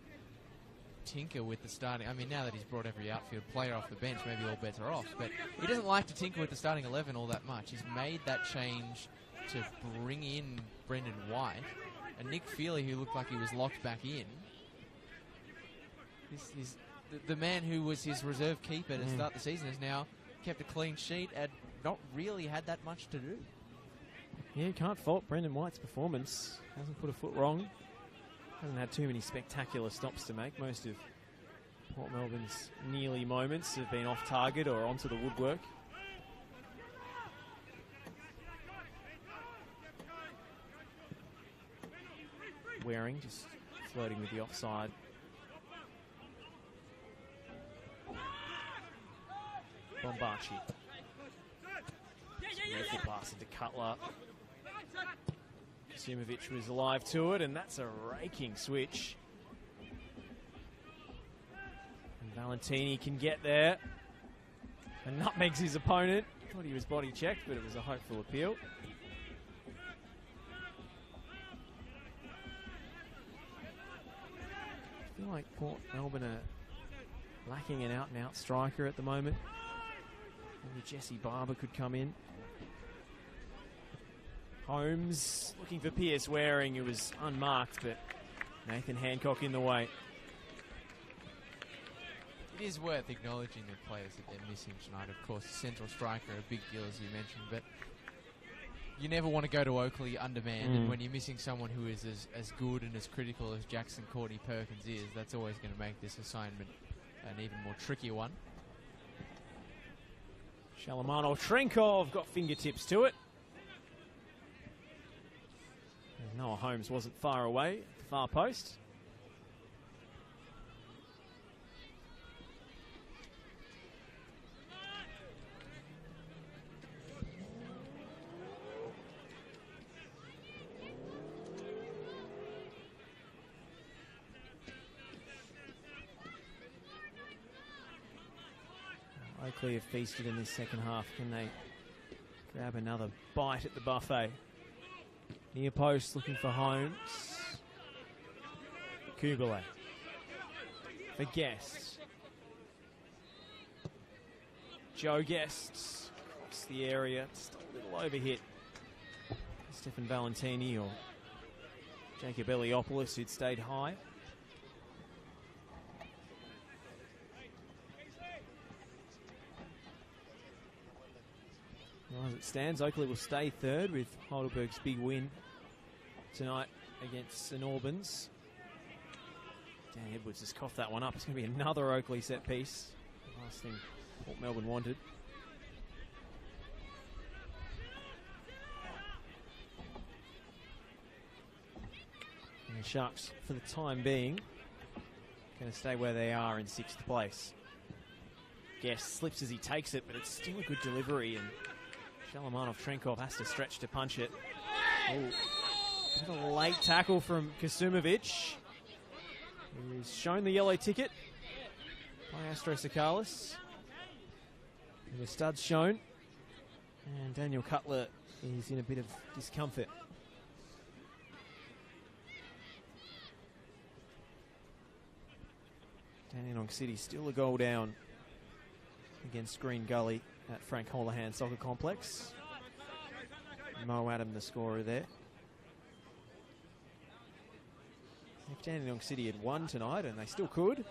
tinker with the starting. I mean, now that he's brought every outfield player off the bench, maybe all bets are off, but he doesn't like to tinker with the starting 11 all that much. He's made that change to bring in Brendan White, and Nick Feely, who looked like he was locked back in. The man who was his reserve keeper to start the season has now kept a clean sheet and not really had that much to do. Yeah, you can't fault Brendan White's performance. Hasn't put a foot wrong. Hasn't had too many spectacular stops to make. Most of Port Melbourne's nearly moments have been off target or onto the woodwork. Waring just flirting with the offside. Bombachi. Beautiful pass into Cutler. Kasumovic was alive to it, and that's a raking switch. And Valentini can get there and nutmegs his opponent. Thought he was body checked, but it was a hopeful appeal. I feel like Port Melbourne are lacking an out-and-out striker at the moment. Maybe Jesse Barber could come in. Holmes looking for Pierce Waring, who was unmarked, but Nathan Hancock in the way. It is worth acknowledging the players that they're missing tonight. Of course, central striker, a big deal as you mentioned, but you never want to go to Oakleigh undermanned, and when you're missing someone who is as good and as critical as Jackson Courtney Perkins is, that's always going to make this assignment an even more trickier one. Shalamano Trenkov got fingertips to it. And Noah Holmes wasn't far away at the far post. Oakleigh have feasted in this second half. Can they grab another bite at the buffet? Near post looking for Holmes. Kubele. For Guest. Joe Guest across the area. Just a little overhit. Stefan Valentini or Jacob Eliopoulos, who'd stayed high. Well, as it stands, Oakleigh will stay third with Heidelberg's big win tonight against St Albans. Dan Edwards has coughed that one up. It's going to be another Oakleigh set piece. The last thing Port Melbourne wanted. And the Sharks, for the time being, going to stay where they are in 6th place. Guest slips as he takes it, but it's still a good delivery, and Shalamanov Trenkov has to stretch to punch it. Bit of a late tackle from Kasumovic, who's shown the yellow ticket by Astro Sakalis. And the stud's shown. And Daniel Cutler is in a bit of discomfort. Dandenong City still a goal down against Green Gully at Frank Holohan Soccer Complex. Mo Adam, the scorer there. If Dandenong City had won tonight, and they still could,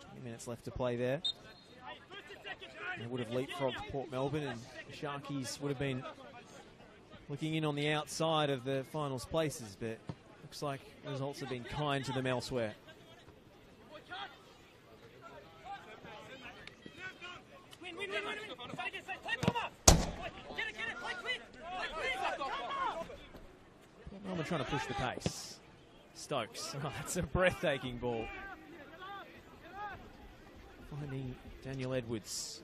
20 minutes left to play there, they would have leapfrogged Port Melbourne, and the Sharkies would have been looking in on the outside of the finals places, but looks like results have been kind to them elsewhere. Melbourne trying to push the pace. Stokes. Oh, that's a breathtaking ball. Finding Daniel Edwards.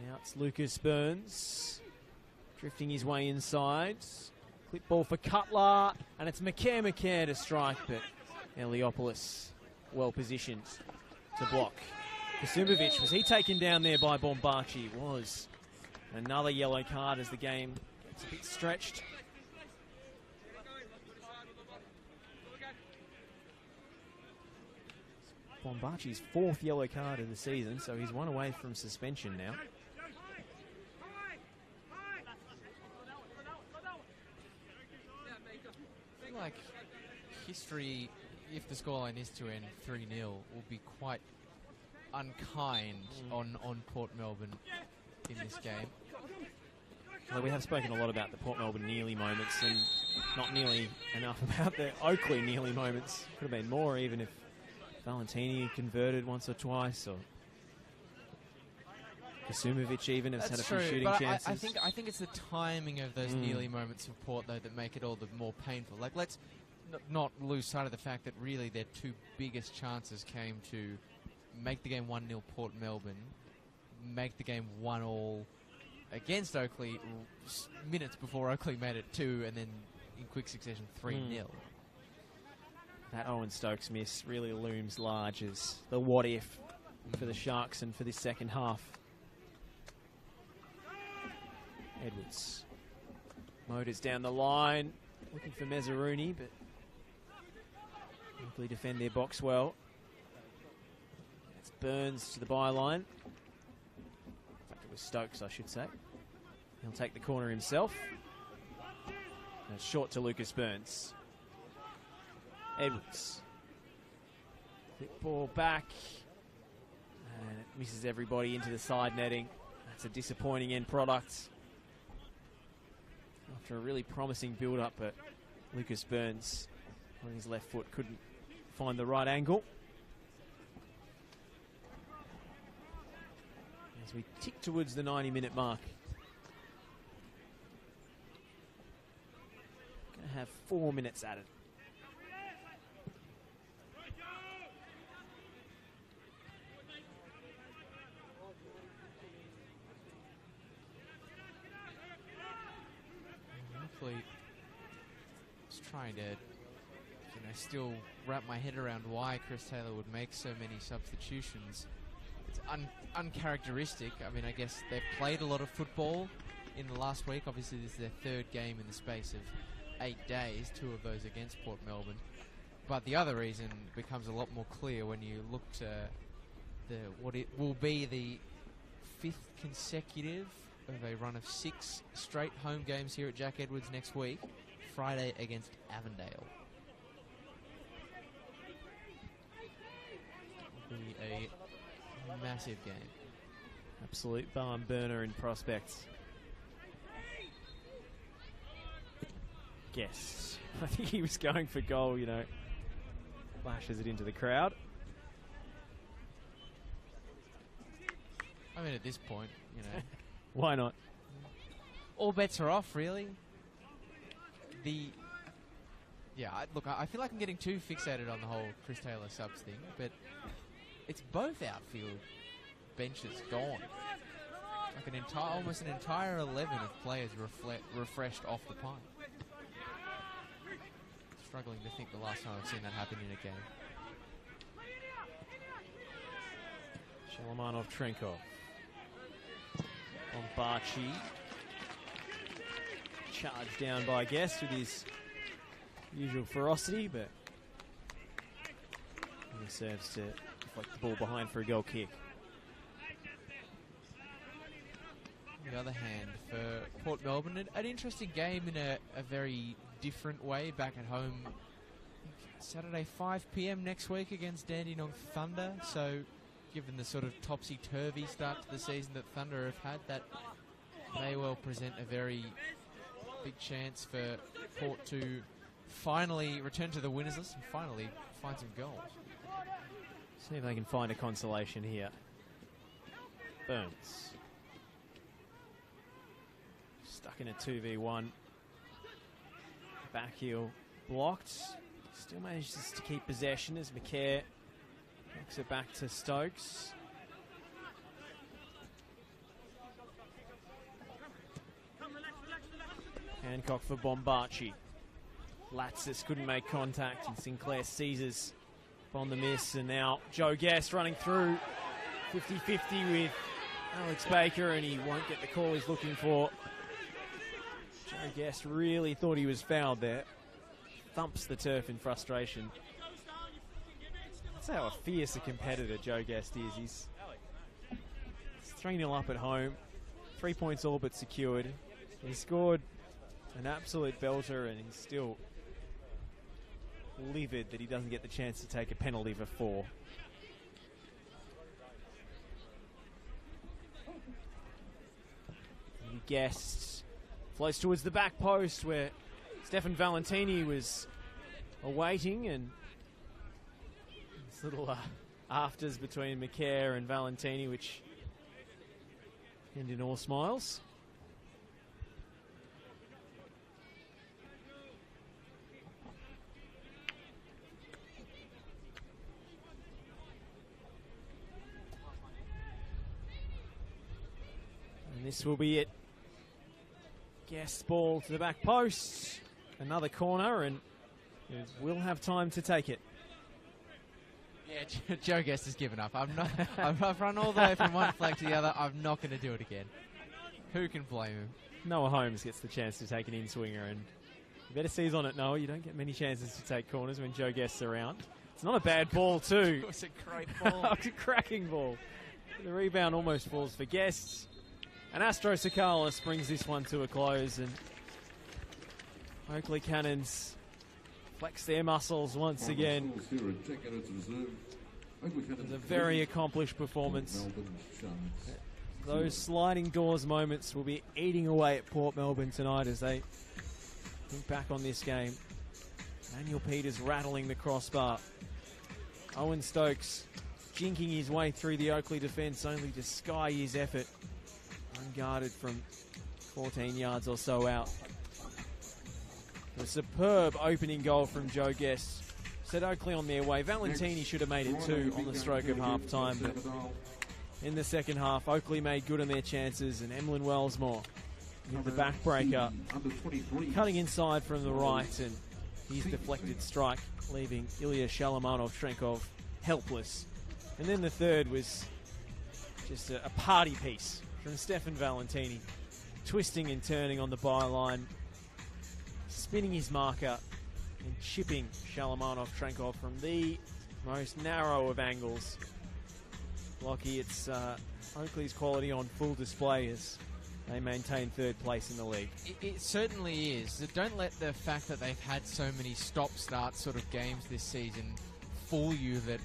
Now it's Lucas Burns. Drifting his way inside. Clip ball for Cutler. And it's McCare to strike, but Eliopoulos well positioned to block. Kasumovic, was he taken down there by Bombachi? Was. Another yellow card as the game gets a bit stretched. Bombachi's 4th yellow card of the season, so he's one away from suspension now. I feel like history, if the scoreline is to end 3-0, will be quite unkind on Port Melbourne in this game. Well, we have spoken a lot about the Port Melbourne nearly moments, and not nearly enough about the Oakleigh nearly moments. Could have been more even if Valentini converted once or twice, or Kasumovic even has had a few shooting chances. I think it's the timing of those nearly moments of Port, though, that make it all the more painful. Like, let's not lose sight of the fact that really their two biggest chances came to make the game 1-0 Port Melbourne, make the game 1-1 against Oakleigh minutes before Oakleigh made it 2, and then in quick succession 3-0. That Owen Stokes miss really looms large as the what if for the Sharks and for this second half. Edwards motors down the line, looking for Mezzaruni, but Oakleigh defend their box well. It's Burns to the byline. In fact, it was Stokes, I should say. He'll take the corner himself. And it's short to Lucas Burns. Edwards. Quick ball back. And it misses everybody into the side netting. That's a disappointing end product. After a really promising build-up, but Lucas Burns on his left foot couldn't find the right angle. As we tick towards the 90-minute mark. Going to have 4 minutes at it. Just trying to, still wrap my head around why Chris Taylor would make so many substitutions. It's uncharacteristic. I mean, I guess they've played a lot of football in the last week. Obviously, this is their third game in the space of 8 days, 2 of those against Port Melbourne. But the other reason becomes a lot more clear when you look to what it will be the 5th consecutive of a run of 6 straight home games here at Jack Edwards next week. Friday against Avondale. It'll be a massive game. Absolute barn burner in prospects. Guess. I think he was going for goal, flashes it into the crowd. I mean, at this point, Why not? all bets are off, really. I feel like I'm getting too fixated on the whole Chris Taylor subs thing, but it's both outfield benches gone. Like almost an entire 11 of players refreshed off the pine. Struggling to think the last time I've seen that happen in a game. Shalamanov Trenkov. On Barchi. Charged down by Guest with his usual ferocity, but he serves to deflect the ball behind for a goal kick. On the other hand, for Port Melbourne, an interesting game in a very different way back at home. Saturday 5 p.m. next week against Dandenong Thunder, so given the sort of topsy-turvy start to the season that Thunder have had, that may well present a very big chance for Port to finally return to the winners list and finally find some goals. See if they can find a consolation here. Burns. Stuck in a 2v1. Back heel blocked. Still manages to keep possession as McCare knocks it back to Stokes. Hancock for Bombachi. Latsis couldn't make contact, and Sinclair seizes on the miss, and now Joe Guest running through 50-50 with Alex Baker, and he won't get the call he's looking for. Joe Guest really thought he was fouled there. Thumps the turf in frustration. That's how fierce a competitor Joe Guest is. He's 3-0 up at home. 3 points all but secured. He scored an absolute belter, and he's still livid that he doesn't get the chance to take a penalty for 4. Guest flows towards the back post where Stefan Valentini was awaiting, and It's little afters between McCare and Valentini, which end in all smiles. And this will be it. Guest ball to the back post. Another corner, and we'll have time to take it. Yeah, Joe Guest has given up. I've run all the way from one flag to the other. I'm not going to do it again. Who can blame him? Noah Holmes gets the chance to take an in-swinger, and you better seize on it, Noah. You don't get many chances to take corners when Joe Guest's around. It's not a bad ball, too. It was a great ball. It's a cracking ball. The rebound almost falls for Guests. And Astro Sakalis brings this one to a close, and Oakleigh Cannons flex their muscles once again. It was a very accomplished performance. Those sliding doors moments will be eating away at Port Melbourne tonight as they think back on this game. Daniel Peters rattling the crossbar. Owen Stokes jinking his way through the Oakleigh defence only to sky his effort. Unguarded from 14 yards or so out. A superb opening goal from Joe Guest set Oakleigh on their way. Valentini should have made it 2 on the stroke of half time, but in the second half, Oakleigh made good on their chances, and Emlyn Wellsmore with the backbreaker, cutting inside from the right, and his deflected strike, leaving Ilya Shalamanov-Trenkov helpless. And then the third was just a party piece from Stefan Valentini, twisting and turning on the byline, spinning his marker and chipping Shalamanov-Trenkov from the most narrow of angles. Lockie, it's Oakleigh's quality on full display as they maintain third place in the league. It certainly is. Don't let the fact that they've had so many stop-start sort of games this season fool you that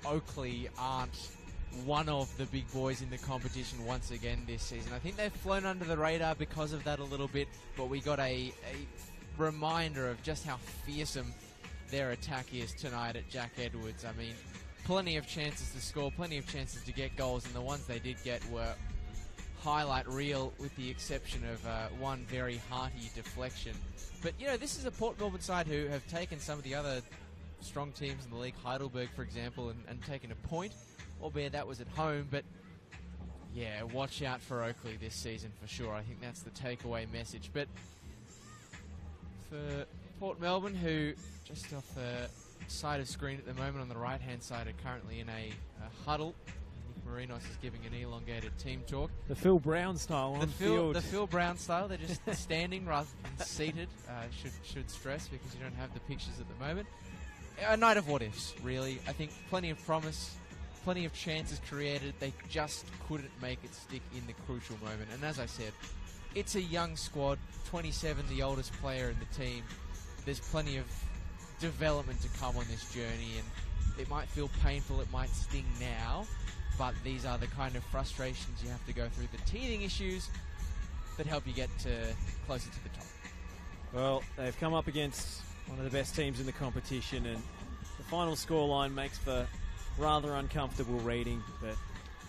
Oakleigh aren't one of the big boys in the competition once again this season. I think they've flown under the radar because of that a little bit, but we got a reminder of just how fearsome their attack is tonight at Jack Edwards. I mean, plenty of chances to score, plenty of chances to get goals, and the ones they did get were highlight reel, with the exception of one very hearty deflection. But, you know, this is a Port Melbourne side who have taken some of the other strong teams in the league, Heidelberg, for example, and taken a point, albeit that was at home. But, yeah, watch out for Oakleigh this season for sure. I think that's the takeaway message. But for Port Melbourne, who just off the side of screen at the moment on the right-hand side are currently in a huddle. Nick Marinos is giving an elongated team talk. The Phil Brown style on field. The Phil Brown style. They're just standing rather than seated. Should stress, because you don't have the pictures at the moment. A night of what ifs, really. I think plenty of promise, plenty of chances created. They just couldn't make it stick in the crucial moment. And as I said, it's a young squad. 27, the oldest player in the team. There's plenty of development to come on this journey, and it might feel painful, it might sting now, but these are the kind of frustrations you have to go through, the teething issues that help you get closer to the top. Well, they've come up against one of the best teams in the competition, and the final scoreline makes for rather uncomfortable reading, but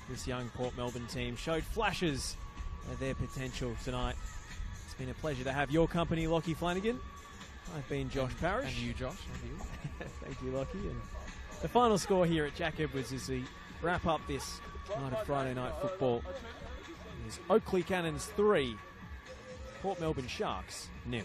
this young Port Melbourne team showed flashes of their potential tonight. It's been a pleasure to have your company, Lockie Flanagan. I've been Josh Parrish. And you, Josh. And you. Thank you, Lockie. And the final score here at Jack Edwards as we wrap up this night of Friday night football is Oakleigh Cannons 3, Port Melbourne Sharks 0.